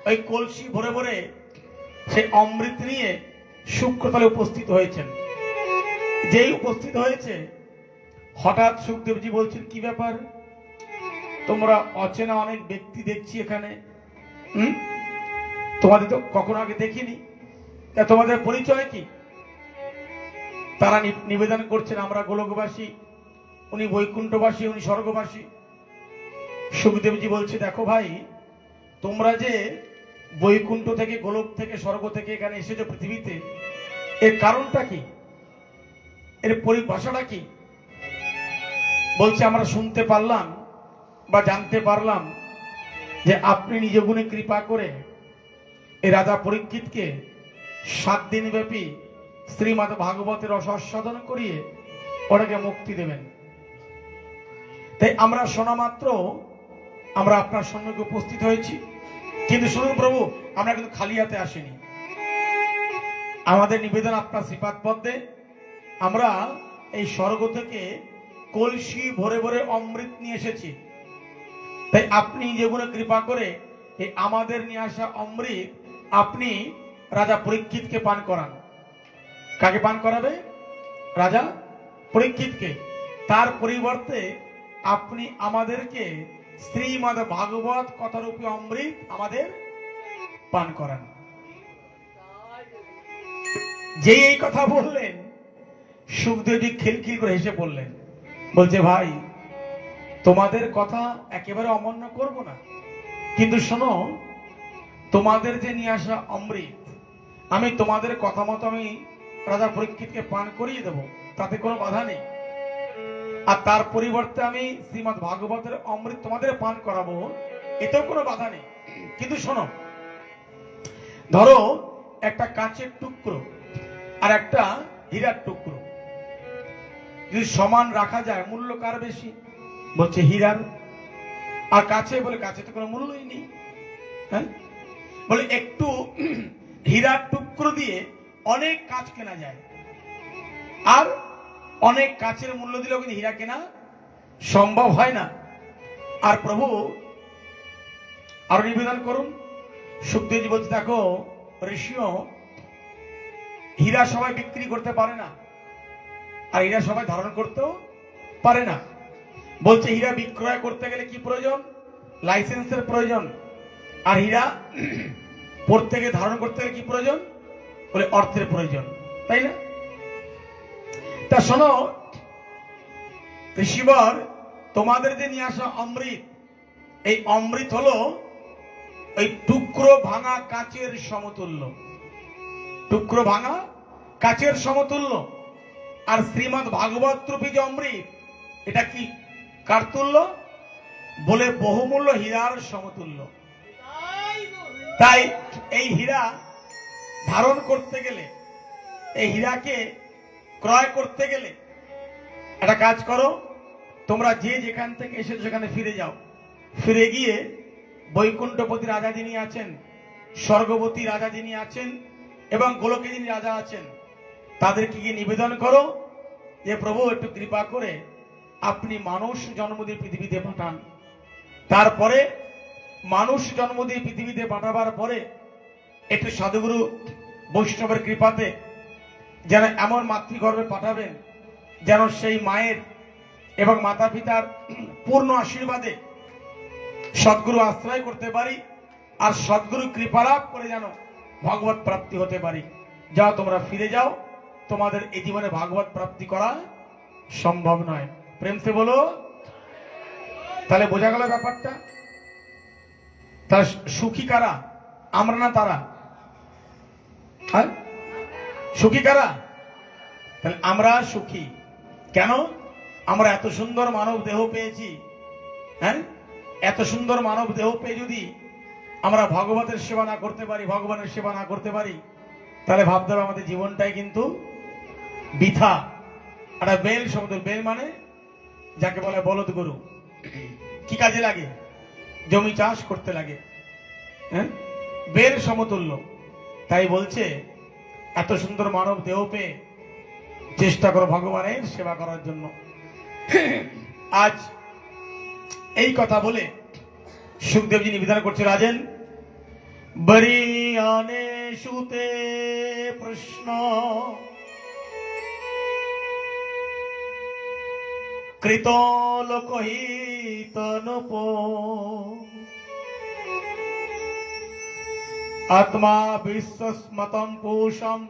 ওই কলসি ভরে ভরে সেই অমৃত নিয়ে শুক্রতলে উপস্থিত হয়েছেন। যেই উপস্থিত হয়েছে, হঠাৎ সুখদেবজি বলছেন, কি ব্যাপার, তোমরা অচেনা অনেক ব্যক্তি দেখছি এখানে, তোমাদের তো কখনো আগে দেখিনি, তা তোমাদের পরিচয় কি? তারা নিবেদন করছেন, আমরা গোলকবাসী, উনি বৈকুণ্ঠবাসী, উনি স্বর্গবাসী। সুখদেবজি বলছে, দেখো ভাই, তোমরা যে বৈকুণ্ঠ থেকে, গোলক থেকে, স্বর্গ থেকে এখানে এসেছো পৃথিবীতে, এর কারণটা কি, এর পরিভাষাটা কি? বলছে, আমরা শুনতে পারলাম বা জানতে পারলাম যে আপনি নিজ গুণে কৃপা করে এই রাজা পরীক্ষিতকে 7 দিন ব্যাপী শ্রীমদ্ ভাগবতের রসাস্বাদন করিয়ে ওনাকে মুক্তি দেবেন। তাই আমরা শোনা মাত্র আমরা আপনার সম্মুখে উপস্থিত হয়েছি। কিন্তু শুনুন প্রভু, আমরা কিন্তু খালি হাতে আসিনি। আমাদের নিবেদন আপনার শ্রীপাদ পদ্মে আমরা এই স্বর্গ থেকে কলসি ভরে ভরে অমৃত নিয়ে এসেছি। তাই আপনি যেগুলো কৃপা করে এই আমাদের নিয়ে আসা অমৃত আপনি রাজা পরীক্ষিতকে পান করান। কাকে পান করাবে? রাজা পরীক্ষিতকে। তার পরিবর্তে আপনি আমাদেরকে শ্রীমদ্ ভাগবত কথারূপী অমৃত আমাদের পান করান। যে এই কথা বললেন, সুখদেবজি খিলখিল করে হেসে বললেন, বলছে, ভাই, তোমাদের কথা একেবারে অমান্য করব না, কিন্তু শোনো, তোমাদের যে নিয়ে আসা অমৃত আমি তোমাদের কথা মতো আমি রাজা পরীক্ষিতকে পান করিয়ে দেব, তাতে কোনো বাধা নেই। আর তার পরিবর্তে আমি শ্রীমদ্ ভাগবতের অমৃত তোমাদের পান করাবো, এতেও কোনো বাধা নেই। কিন্তু শোনো, ধরো একটা কাঁচের টুকরো আর একটা হীরার টুকরো যদি সমান রাখা যায়, মূল্য কার বেশি? বলছে হীরার। আর কাছে? বলে কাছে তো কোনো মূল্যই নেই। হ্যাঁ, বলে একটু হীরার টুকরো দিয়ে অনেক কাঁচ কেনা যায়, আর অনেক কাঁচের মূল্য দিলেও কিন্তু হীরা কেনা সম্ভব হয় না। আর প্রভু আরো নিবেদন করুন। সুখদেবজি বলছে, দেখো ঋষিও, হীরা সবাই বিক্রি করতে পারে না, আর হীরা সবাই ধারণ করতেও পারে না। বলছে, হীরা বিক্রয় করতে গেলে কি প্রয়োজন? লাইসেন্সের প্রয়োজন। আর হীরা প্রত্যেকে ধারণ করতে গেলে কি প্রয়োজন? বলে অর্থের প্রয়োজন, তাই না? তা শোনো ঋষিবর, তোমাদের যে নিয়ে আসা অমৃত, এই অমৃত হলো ওই টুকরো ভাঙা কাচের সমতুল্য। টুকরো ভাঙা কাচের সমতুল্য। আর শ্রীমদ্ ভাগবত রূপী যে অমৃত, এটা কি কার তুল্য? বলে বহুমূল্য হীরার সমতুল্য। তাই এই হীরা ধারণ করতে গেলে, এই হীরাকে ক্রয় করতে গেলে একটা কাজ করো, তোমরা যে যেখান থেকে এসেছো সেখানে ফিরে যাও। ফিরে গিয়ে বৈকুণ্ঠপতি রাজা যিনি আছেন, স্বর্গবতী রাজা যিনি আছেন, এবং গোলকে যিনি রাজা আছেন, তাদেরকে গিয়ে নিবেদন করো যে প্রভু একটু কৃপা করে আপনি মানুষ জন্ম দিয়ে পৃথিবীতে পাঠান। তারপরে মানুষ জন্ম দিয়ে পৃথিবীতে পাঠাবার পরে একটু সাধুগুরু বৈষ্ণবের কৃপাতে যেন এমন মাতৃগর্ভে পাঠাবেন যেন সেই মায়ের এবং মাতা পিতার পূর্ণ আশীর্বাদে সদ্গুরু আশ্রয় করতে পারি, আর সদ্গুরু কৃপালাভ করে যেন ভগবত প্রাপ্তি হতে পারি। যাও, তোমরা ফিরে যাও, তোমাদের এই জীবনে ভাগবত প্রাপ্তি করা সম্ভব নয়। প্রেম সে বলো। তাহলে বোঝা গেল ব্যাপারটা। তাহলে সুখী কারা? আমরা না তারা? হ্যাঁ, সুখী কারা? তাহলে আমরা সুখী কেন? আমরা এত সুন্দর মানব দেহ পেয়েছি। হ্যাঁ, এত সুন্দর মানব দেহ পেয়ে যদি আমরা ভগবতের সেবা না করতে পারি, ভগবানের সেবা না করতে পারি, তাহলে ভাবতে হবে আমাদের জীবনটাই কিন্তু বৃথা। একটা বেল শব্দ, বেল মানে যাকে বলে বলদ গরু, কি কাজে লাগে? জমি চাষ করতে লাগে। হ্যাঁ, বের সমতুল্য। তাই বলছে এত সুন্দর মানব দেহ পেয়ে চেষ্টা করো ভগবানের সেবা করার জন্য। আজ এই কথা বলে সুখদেবজি নিবেদন করছে, রাজেন বরিয়ানে সুতে প্রশ্ন কৃত লোকহিত নূপ আত্মা বিশ্বস্মতম পুষম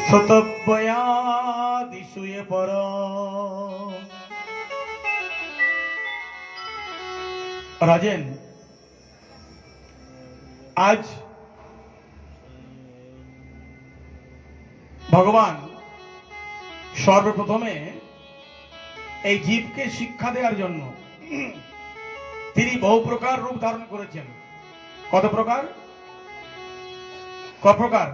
সুতব্যয়াদিশুয়ে পর। রাজেন, আজ ভগবান সর্বপ্রথমে এই জীবকে শিক্ষা দেওয়ার জন্য তিনি বহু প্রকার রূপ ধারণ করেছেন। কত প্রকার? ক প্রকার?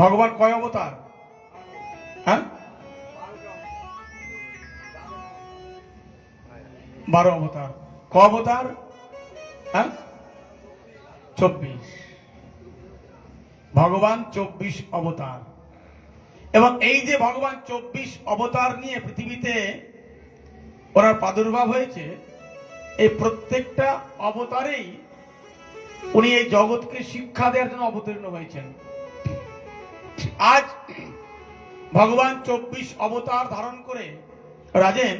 ভগবান কয় অবতার? হ্যাঁ, 12 অবতার। ক অবতার? হ্যাঁ, 24। ভগবান 24 অবতার। এবং এই যে ভগবান 24 অবতার নিয়ে পৃথিবীতে ওনার প্রাদুর্ভাব হয়েছে, এই প্রত্যেকটা অবতারেই উনি এই জগৎকে শিক্ষা দেওয়ার জন্য অবতীর্ণ হয়েছেন। আজ ভগবান 24 অবতার ধারণ করে রাজেন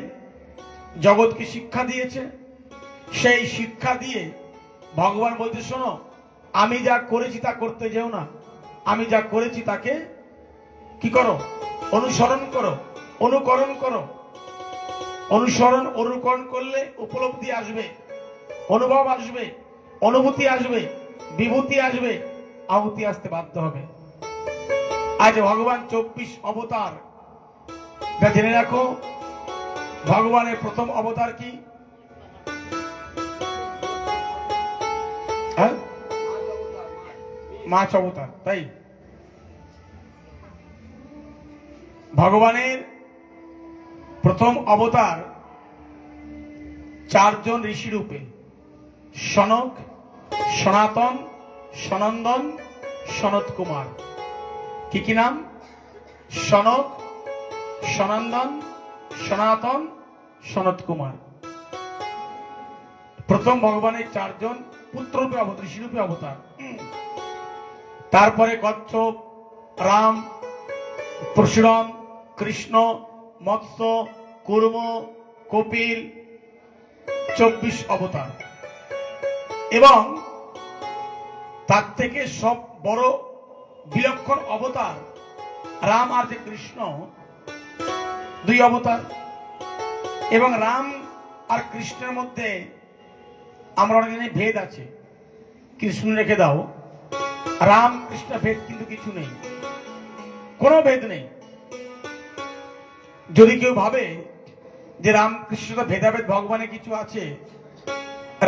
জগৎকে শিক্ষা দিয়েছে। সেই শিক্ষা দিয়ে ভগবান বলতে, শোনো, আমি যা করেছি তা করতে যেও না, আমি যা করেছি তাকে কি করো? অনুসরণ করো, অনুকরণ করো। অনুসরণ অনুকরণ করলে উপলব্ধি আসবে, অনুভব আসবে, অনুভূতি আসবে, বিভূতি আসবে, আহুতি আসতে বাধ্য হবে। আজ ভগবান 24 অবতার, জেনে রাখো। ভগবানের প্রথম অবতার কি? হ্যাঁ, মাছ অবতার। তাই ভগবানের প্রথম অবতার 4 জন ঋষি রূপে, সনক, সনাতন, সনন্দন, সনত কুমার। কি কি নাম? সনক, সনন্দন, সনাতন, সনত কুমার। প্রথম ভগবানের 4 জন পুত্ররূপে অবতার, ঋষিরূপে অবতার। তারপরে কচ্ছপ, রাম, পরশুরাম, কৃষ্ণ, মৎস্য, কুর্ম, কপিল, 24 অবতার। এবং তার থেকে সব বড় বিলক্ষণ অবতার রাম আর যে কৃষ্ণ, 2 অবতার। এবং রাম আর কৃষ্ণের মধ্যে আমরা অনেক জানি ভেদ আছে, কিন্তু শুনে রেখে দাও, রাম কৃষ্ণ ভেদ কিন্তু কিছু নেই, কোনো ভেদ নেই। যদি কেউ ভাবে যে রাম কৃষ্ণ ভেদাভেদ ভগবানে কিছু আছে,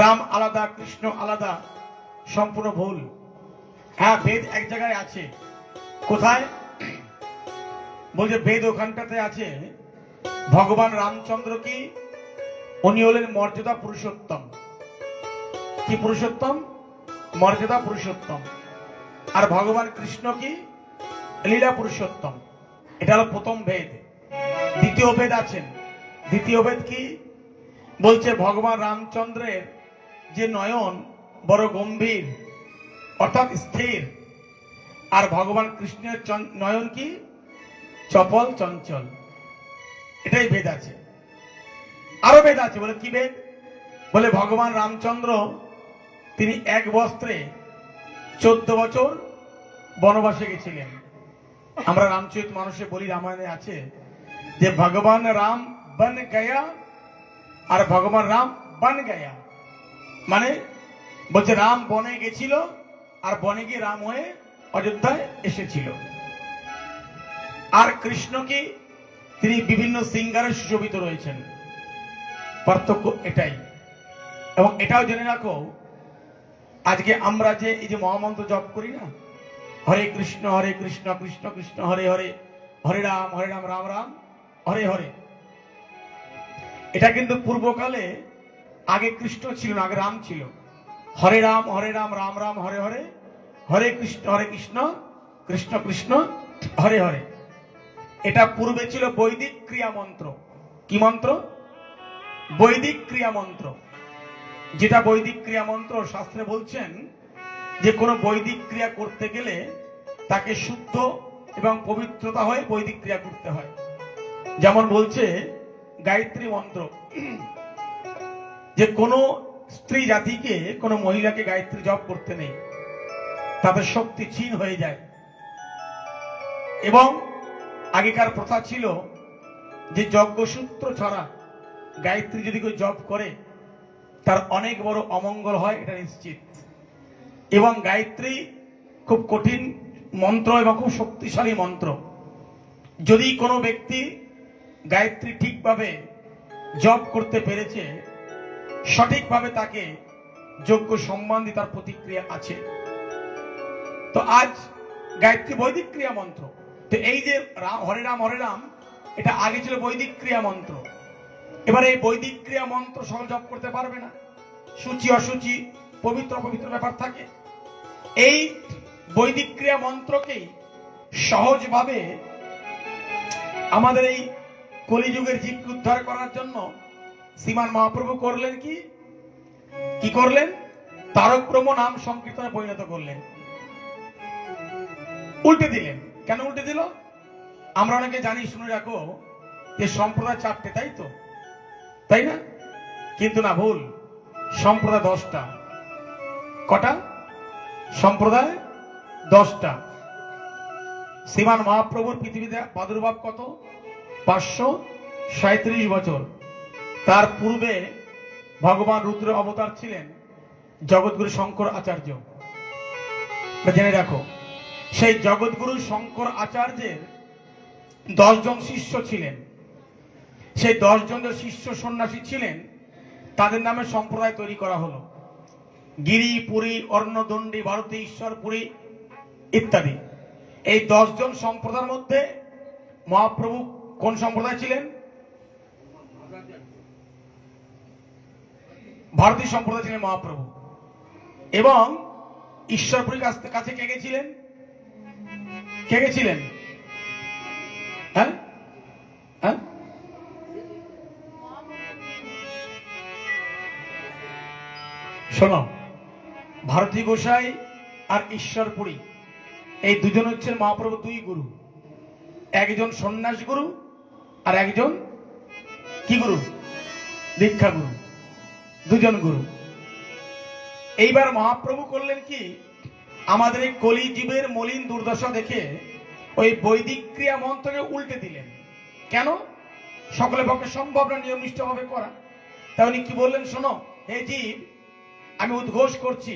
রাম আলাদা কৃষ্ণ আলাদা, সম্পূর্ণ ভুল। হ্যাঁ, ভেদ এক জায়গায় আছে। কোথায়? বলছে ভেদ ওখানটাতে আছে। ভগবান রামচন্দ্র কি? উনি হলেন মর্যাদা পুরুষোত্তম। কি পুরুষোত্তম? মর্যাদা পুরুষোত্তম। আর ভগবান কৃষ্ণ কি? লীলা পুরুষোত্তম। এটা হলো প্রথম ভেদ। দ্বিতীয় ভেদ আছেন। দ্বিতীয় ভেদ কি? বলছে ভগবান রামচন্দ্রের যে নয়ন বড় গম্ভীর, অর্থাৎ স্থির, আর ভগবান কৃষ্ণের নয়ন কি? চপল চঞ্চল। এটাই ভেদ আছে। আরো ভেদ আছে। বলে কি ভেদ? বলে ভগবান রামচন্দ্র তিনি এক বস্ত্রে 14 বছর বনবাসে গেছিলেন। আমরা রামচরিত মানুষে বলি, রামায়ণে আছে যে ভগবান রাম বন গয়া আর ভগবান রাম বন গয়া। মানে বলছে রাম বনে গেছিল আর বনে গিয়ে রাম হয়ে অযোধ্যায় এসেছিল। আর কৃষ্ণ কি? তিনি বিভিন্ন সিঙ্গারে সুশোভিত রয়েছেন। পার্থক্য এটাই। এবং এটাও জেনে রাখো, আজকে আমরা যে এই যে মহামন্ত্র জপ করি না, হরে কৃষ্ণ কৃষ্ণ কৃষ্ণ হরে হরে, হরে রাম রাম রাম হরে হরে, এটা কিন্তু পূর্বকালে আগে কৃষ্ণ ছিল না, আগে রাম ছিল। হরে রাম রাম রাম হরে হরে, হরে কৃষ্ণ কৃষ্ণ কৃষ্ণ হরে হরে। এটা পূর্বে ছিল বৈদিক ক্রিয়া মন্ত্র। কি মন্ত্র? বৈদিক ক্রিয়া মন্ত্র। যেটা বৈদিক ক্রিয়া মন্ত্র শাস্ত্রে বলছেন যে কোনো বৈদিক ক্রিয়া করতে গেলে তাকে শুদ্ধ এবং পবিত্রতা হয়ে বৈদিক ক্রিয়া করতে হয়। যেমন বলছে গায়ত্রী মন্ত্র, যে কোনো স্ত্রী জাতিকে, কোনো মহিলাকে গায়ত্রী জপ করতে নেই, তাদের শক্তি ক্ষীণ হয়ে যায়। এবং আগেকার প্রথা ছিল যে যজ্ঞসূত্র ছাড়া গায়ত্রী যদি কেউ জপ করে তার অনেক বড় অমঙ্গল হয়, এটা নিশ্চিত। এবং গায়ত্রী খুব কঠিন মন্ত্র এবং খুব শক্তিশালী মন্ত্র। যদি কোনো ব্যক্তি গায়ত্রী ঠিকভাবে জপ করতে পেরেছে, সঠিকভাবে তাকে যোগ্য সম্বন্ধে তার প্রতিক্রিয়া আছে। তো আজ গায়ত্রী বৈদিক ক্রিয়া মন্ত্র। তো এই যে হরে রাম এটা আগে ছিল বৈদিক ক্রিয়া মন্ত্র। এবার এই বৈদিক ক্রিয়া মন্ত্র সকল জপ করতে পারবে না, সূচি অসুচি পবিত্র অপবিত্র ব্যাপার থাকে। এই বৈদিক ক্রিয়া মন্ত্রকেই সহজভাবে আমাদের এই কলিযুগের জীবকে উদ্ধার করার জন্য শ্রীমান মহাপ্রভু করলেন কি করলেন? তারক ব্রহ্ম নাম সংকীর্তনে পরিণত করলেন, উল্টে দিলেন। কেন উল্টে দিল? আমরা অনেকে জানি, শুনে রাখো, যে সম্প্রদায় 4টে, তাই তো? তাই না? কিন্তু না, ভুল। সম্প্রদায় 10টা। কটা সম্প্রদায়? 10টা। শ্রীমান মহাপ্রভুর পৃথিবীতে প্রাদুর্ভাব কত? 537 বছর। তার পূর্বে ভগবান রুদ্র অবতার ছিলেন জগৎগুরু শঙ্কর আচার্য। জেনে রাখো, সেই জগৎগুরু শঙ্কর আচার্যের 10 জন শিষ্য ছিলেন। সেই 10 জন যে শিষ্য সন্ন্যাসী ছিলেন, তাদের নামে সম্প্রদায় তৈরি করা হলো। গিরি, পুরী, অর্ণদণ্ডী, ভারতী, ঈশ্বরপুরী ইত্যাদি। এই 10 জন সম্প্রদায়ের মধ্যে মহাপ্রভু কোন সম্প্রদায় ছিলেন? ভারতী সম্প্রদায় ছিলেন মহাপ্রভু। এবং ঈশ্বরপুরীর কাছে কে গেছিলেন? কে গেছিলেন? হ্যাঁ হ্যাঁ, শোনো, ভারতী গোসাই আর ঈশ্বরপুরী এই দুজন হচ্ছেন মহাপ্রভু 2 গুরু। একজন সন্ন্যাস গুরু আর একজন কি গুরু? দীক্ষা গুরু। 2 জন গুরু। এইবার মহাপ্রভু করলেন কি, আমাদের এই কলি জীবের মলিন দুর্দশা দেখে ওই বৈদিক ক্রিয়া মন্ত্রকে উল্টে দিলেন। কেন? সকলের পক্ষে সম্ভব না নিয়মনিষ্ঠ ভাবে করা। তাহলে কি বললেন? শোনো, হে জীব, আমি উদ্ঘোষ করছি,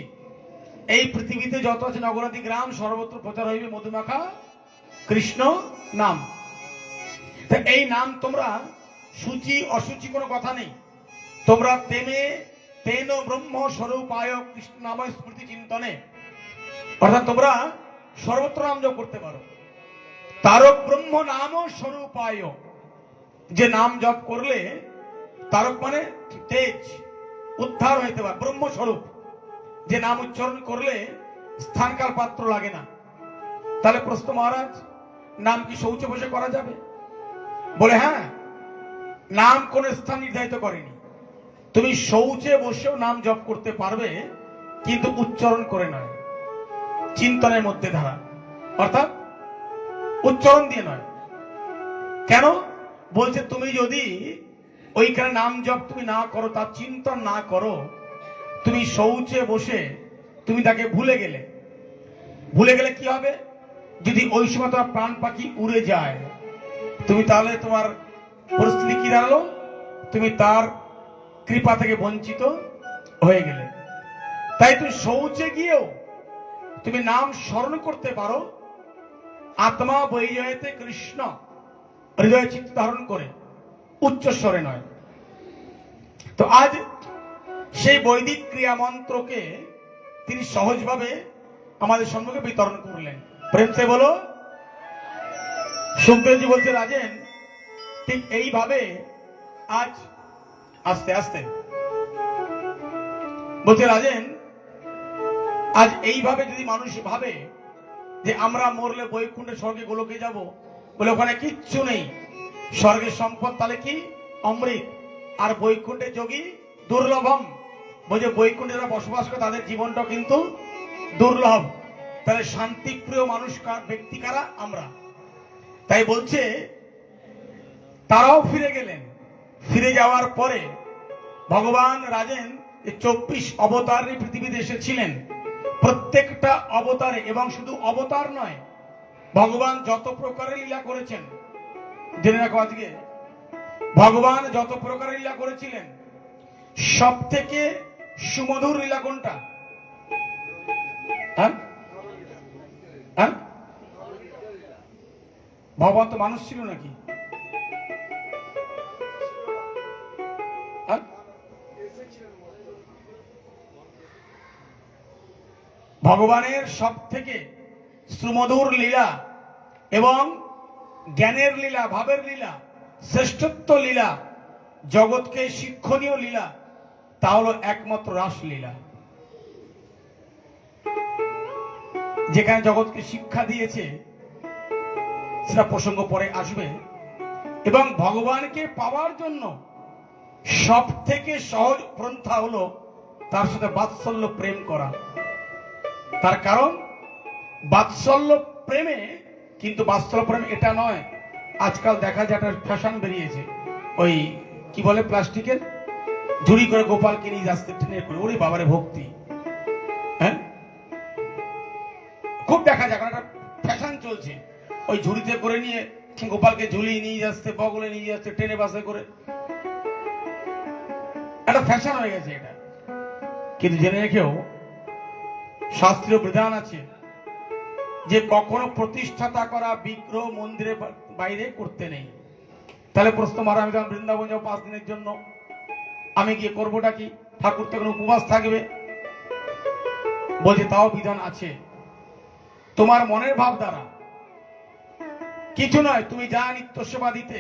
এই পৃথিবীতে যত আছে নগরাদি গ্রাম, সর্বত্র প্রচার হইবে মধুমাখা কৃষ্ণ নাম। এই নাম তোমরা, সূচি অসুচি কোনো কথা নেই, তোমরা তেন ব্রহ্ম স্বরূপায় কৃষ্ণ নাম স্মৃতি চিন্তনে, অর্থাৎ তোমরা সর্বত্র নাম জপ করতে পারো। তারক ব্রহ্ম নাম স্বরূপায়, যে নাম জপ করলে, তারক মানে তেজ, উদ্ধার হইতে পারে, ব্রহ্মস্বরূপ, যে নাম উচ্চারণ করলে স্থানকাল পাত্র লাগে না। তাহলে প্রশ্ন, মহারাজ, নাম কি শৌচে বসে করা যাবে? বলে হ্যাঁ, নাম কোন স্থান নির্ধারিত করেনি। তুমি শৌচে বসেও নাম জপ করতে পারবে, কিন্তু উচ্চারণ করে নয়, চিন্তনের মধ্যে ধারা, অর্থাৎ উচ্চারণ দিয়ে নয়। কেন? বলছে তুমি যদি ওইখানে নাম জপ তুমি না করো, তার চিন্তন না করো, তুমি শৌচে বসে তুমি তাকে ভুলে গেলে কি হবে? যদি ওই সময় তোমার প্রাণ পাখি উড়ে যায়, তুমি তাহলে তোমার পরিস্থিতি কি দাঁড়ালো? তুমি তার কৃপা থেকে বঞ্চিত হয়ে গেলে। তাই তুমি শৌচে গিয়েও তুমি নাম স্মরণ করতে পারো, আত্মা বৈজয়তে কৃষ্ণ, হৃদয় চিত্ত ধারণ করে, উচ্চস্বরে নয়। তো আজ সেই বৈদিক ক্রিয়া মন্ত্রকে তিনি সহজভাবে আমাদের সম্মুখে বিতরণ করলেন। প্রেম সে বলো। সুখদেবজি বলছে, রাজেন, ঠিক এইভাবে আজ আস্তে আস্তে বলছে, রাজেন, আজ এইভাবে যদি মানুষ ভাবে যে আমরা মরলে বৈকুণ্ঠে স্বর্গে গোলকে যাব, বলে ওখানে কিচ্ছু নেই, স্বর্গের সম্পদ তাহলে কি অমৃত, আর বৈকুণ্ঠে যোগী দুর্লভম, বলছে বৈকুণ্ঠে যারা বসবাস করে তাদের জীবনটা কিন্তু দুর্লভ। তাহলে শান্তিপ্রিয় মানুষ ব্যক্তি কারা? আমরা। তাই বলছে তারাও ফিরে গেলেন। ফিরে যাওয়ার পরে ভগবান রাজেন 24 অবতার নিয়ে পৃথিবীতে এসেছিলেন। প্রত্যেকটা অবতারে, এবং শুধু অবতার নয়, ভগবান যত প্রকারের লীলা করেছেন, জেনে রাখো আজকে ভগবান যত প্রকারের লীলা করেছিলেন সব থেকে সুমধুর লীলা কোনটা? হ্যাঁ হ্যাঁ, ভগবান তো মানুষ ছিল নাকি? ভগবানের সব থেকে সুমধুর লীলা এবং জ্ঞানের লীলা, ভাবের লীলা, শ্রেষ্ঠত্ব লীলা, জগৎকে শিক্ষণীয় লীলা, তা হলো একমাত্র রাসলীলা, যেখানে জগৎকে শিক্ষা দিয়েছে। সেটা প্রসঙ্গ পরে আসবে। এবং ভগবানকে পাওয়ার জন্য সব থেকে সহজ পন্থা হলো তার সাথে বাৎসল্য প্রেম করা। তার কারণ বাৎসল্য প্রেমে, কিন্তু বাৎসল্য প্রেম এটা নয়, আজকাল দেখা যায় একটা ফ্যাশন বেরিয়েছে, ওই কি বলে প্লাস্টিকের ঝুড়ি করে গোপালকে নিয়ে যাচ্ছে ট্রেনে করে, ওরে বাবারে ভক্তি। হ্যাঁ, খুব দেখা যায়, একটা ফ্যাশন চলছে, ওই ঝুড়িতে করে নিয়ে গোপালকে ঝুলিয়ে নিয়ে যাচ্ছে, বগলে নিয়ে যাচ্ছে, ট্রেনে বাসে করে, একটা ফ্যাশন হয়ে গেছে এটা। কিন্তু জেনে রেখেও শাস্ত্রীয় বিধান আছে যে কখনো প্রতিষ্ঠাতা করা বিগ্রহ মন্দিরের বাইরে করতে নেই। তাহলে প্রশ্ন মারা, আমি যখন বৃন্দাবন যাবো 5 দিনের জন্য, আমি গিয়ে করবোটা কি? ঠাকুর তখন উপবাস থাকবে। বলছে তাও বিধান আছে, তোমার মনের ভাব দ্বারা, কিছু নয়, তুমি যা নিত্য সেবা দিতে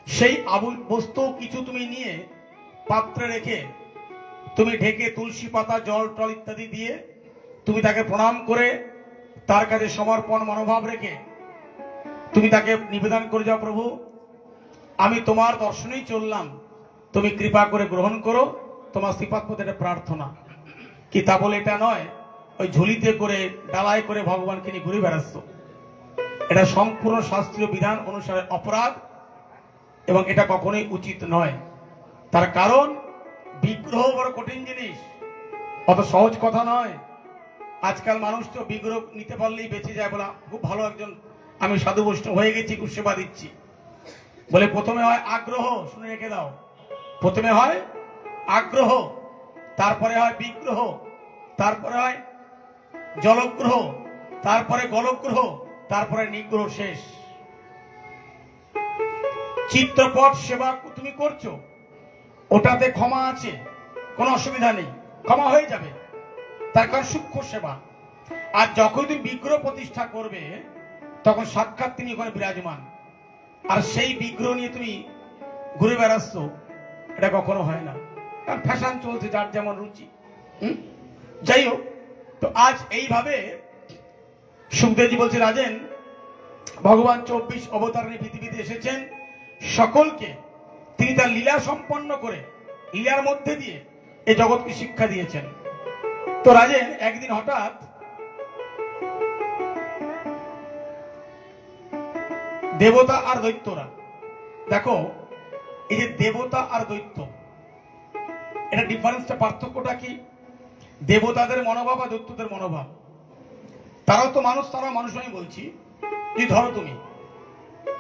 সেই আবুল বস্তু কিছু তুমি নিয়ে পাত্রে রেখে তুমি ঢেকে তুলসী পাতা, জল টল ইত্যাদি দিয়ে তুমি তাকে প্রণাম করে তার কাছে সমর্পণ মনোভাব রেখে তুমি তাকে নিবেদন করে যাও, প্রভু আমি তোমার দর্শনেই চললাম, তুমি কৃপা করে গ্রহণ করো, তোমার শ্রীপাদ পথে এটা প্রার্থনা। কি তা বলে এটা নয় ওই ঝুলিতে করে ডালায় করে ভগবানকে নিয়ে ঘুরে বেড়াচ্ছ। এটা সম্পূর্ণ শাস্ত্রীয় বিধান অনুসারে অপরাধ, এবং এটা কখনোই উচিত নয়। তার কারণ বিগ্রহ বড় কঠিন জিনিস, অত সহজ কথা নয়। আজকাল মানুষ তো বিগ্রহ নিতে পারলেই বেঁচে যায়, বলা খুব ভালো একজন আমি সাধু বৈষ্ণব হয়ে গেছি, খুব সেবা দিচ্ছি বলে। প্রথমে হয় আগ্রহ, শুনে রেখে দাও, প্রথমে হয় আগ্রহ, তারপরে হয় বিগ্রহ, তারপরে হয় জলগ্রহ, তারপরে গলগ্রহ, তারপরে নিগ্রহ শেষ। চিত্রপট সেবা তুমি করছো, ওটাতে ক্ষমা আছে, কোনো অসুবিধা নেই, ক্ষমা হয়ে যাবে, তার কারণ সূক্ষ্ম সেবা। আর যখন তুমি বিগ্রহ প্রতিষ্ঠা করবে তখন সাক্ষাৎ তিনি ওখানে বিরাজমান, আর সেই বিগ্রহ নিয়ে তুমি ঘুরে বেড়াচ্ছ, এটা কখনো হয় না। কারণ ফ্যাশন চলছে, যার যেমন রুচি। যাই হোক, তো আজ এইভাবে সুখদেবজি বলছে, রাজেন ভগবান 24 অবতার নিয়ে পৃথিবীতে এসেছেন, সকলকে তিনি তার লীলা সম্পন্ন করে লীলার মধ্যে দিয়ে এই জগৎকে শিক্ষা দিয়েছেন। তো রাজেন একদিন হঠাৎ দেবতা আর দৈত্যরা, দেখো এই যে দেবতা আর দৈত্য, এটা ডিফারেন্সটা, পার্থক্যটা কি? দেবতাদের মনোভাব আর দৈত্যদের মনোভাব, তারাও তো মানুষ, তারাও মানুষ। আমি বলছি যে ধরো তুমি,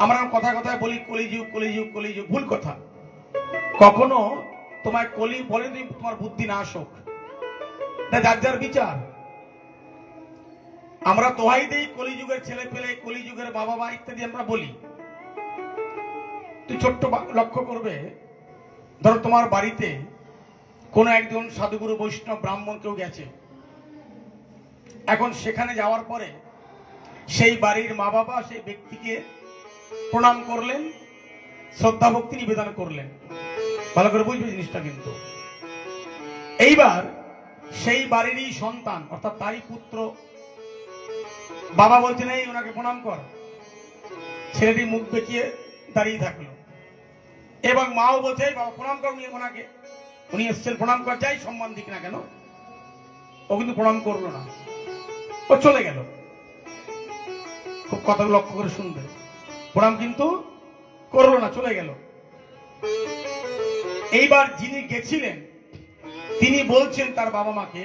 আমরা কথা কথায় বলি কলিযুগ কলিযুগ কলিযুগ, ভুল কথা। কখনো তোমায় কলি বলে তোমার বুদ্ধি না আসুক, যার যার বিচার। আমরা দোহাই দেই কলিযুগের ছেলে পেলে, কলিযুগের বাবা মা ইত্যাদি আমরা বলি। তুই ছোট্ট লক্ষ্য করবে, ধরো তোমার বাড়িতে কোন একজন সাধুগুরু বৈষ্ণব ব্রাহ্মণ কেউ গেছে, এখন সেখানে যাওয়ার পরে সেই বাড়ির মা বাবা সেই ব্যক্তিকে প্রণাম করলেন, শ্রদ্ধা ভক্তি নিবেদন করলেন। ভালো করে বুঝবে জিনিসটা। কিন্তু এইবার সেই বাড়িরই সন্তান, অর্থাৎ তারই পুত্র। বাবা বলছেন এই ওনাকে প্রণাম কর। ছেলেটি মুখ বেঁকিয়ে দাঁড়িয়ে থাকলো, এবং মাও বলছে বাবা প্রণাম কর ওনাকে, উনি এসছেন প্রণাম কর, যাই সম্মান দিক না কেন। ও কিন্তু প্রণাম করলো না, ও চলে গেল। খুব কথা লক্ষ্য করে শুনবে, প্রণাম কিন্তু করলো না, চলে গেল। এইবার যিনি গেছিলেন তিনি বলছেন তার বাবা মাকে,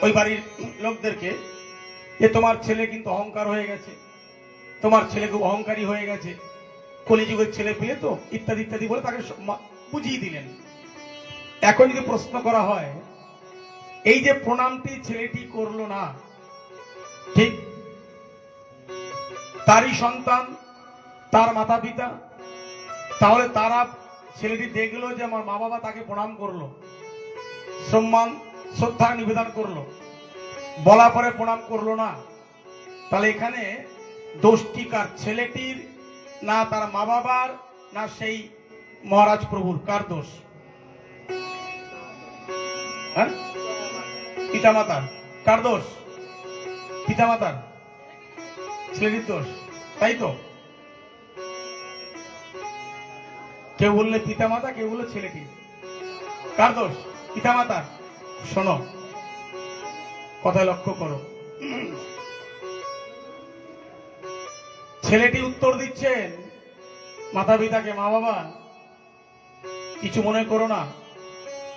ওই বাড়ির লোকদেরকে, যে তোমার ছেলে কিন্তু অহংকার হয়ে গেছে, তোমার ছেলে খুব অহংকারী হয়ে গেছে, কলিযুগের ছেলে পেলে তো, ইত্যাদি ইত্যাদি বলে তাকে বুঝিয়ে দিলেন। এখন যদি প্রশ্ন করা হয়, এই যে প্রণামটি ছেলেটি করলো না, ঠিক তারই সন্তান, তার মাতা পিতা, তাহলে তারা, ছেলেটি দেখলো যে আমার মা বাবা তাকে প্রণাম করলো, সম্মান শ্রদ্ধা নিবেদন করলো, বলা পরে প্রণাম করলো না, তাহলে এখানে দোষটি কার? ছেলেটির, না তার মা বাবার, না সেই মহারাজ প্রভুর? কার দোষ? হ্যাঁ, পিতামাতার। কার দোষ? পিতামাতার। ছেলেটির দোষ, তাই তো? কেউ বললে পিতামাতা, কেউ বললে ছেলেটি। কার দোষ? পিতামাতার। শোনো, কথায় লক্ষ্য করো। ছেলেটি উত্তর দিচ্ছেন মাতা পিতাকে, মা বাবা কিছু মনে করো না,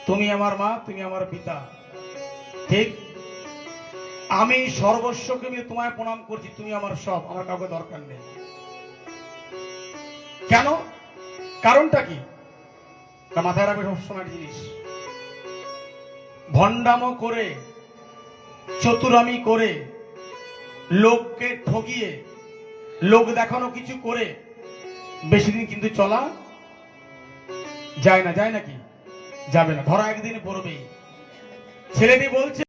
তুমি আমার মা, তুমি আমার পিতা, ঠিক? আমি সর্বস্বকে নিয়ে তোমায় প্রণাম করছি, তুমি আমার সব, আমার কাউকে দরকার নেই। কেন? কারণটা কি? মাথায় রাখবে সবসময় জিনিস, ভণ্ডামো করে, চতুরামি করে, লোককে ঠগিয়ে, লোক দেখানো কিছু করে বেশি দিন কিন্তু চলা যায় না। যায় নাকি? যাবে না, ধরা একদিন পড়বেই। ছেলেটি বলছে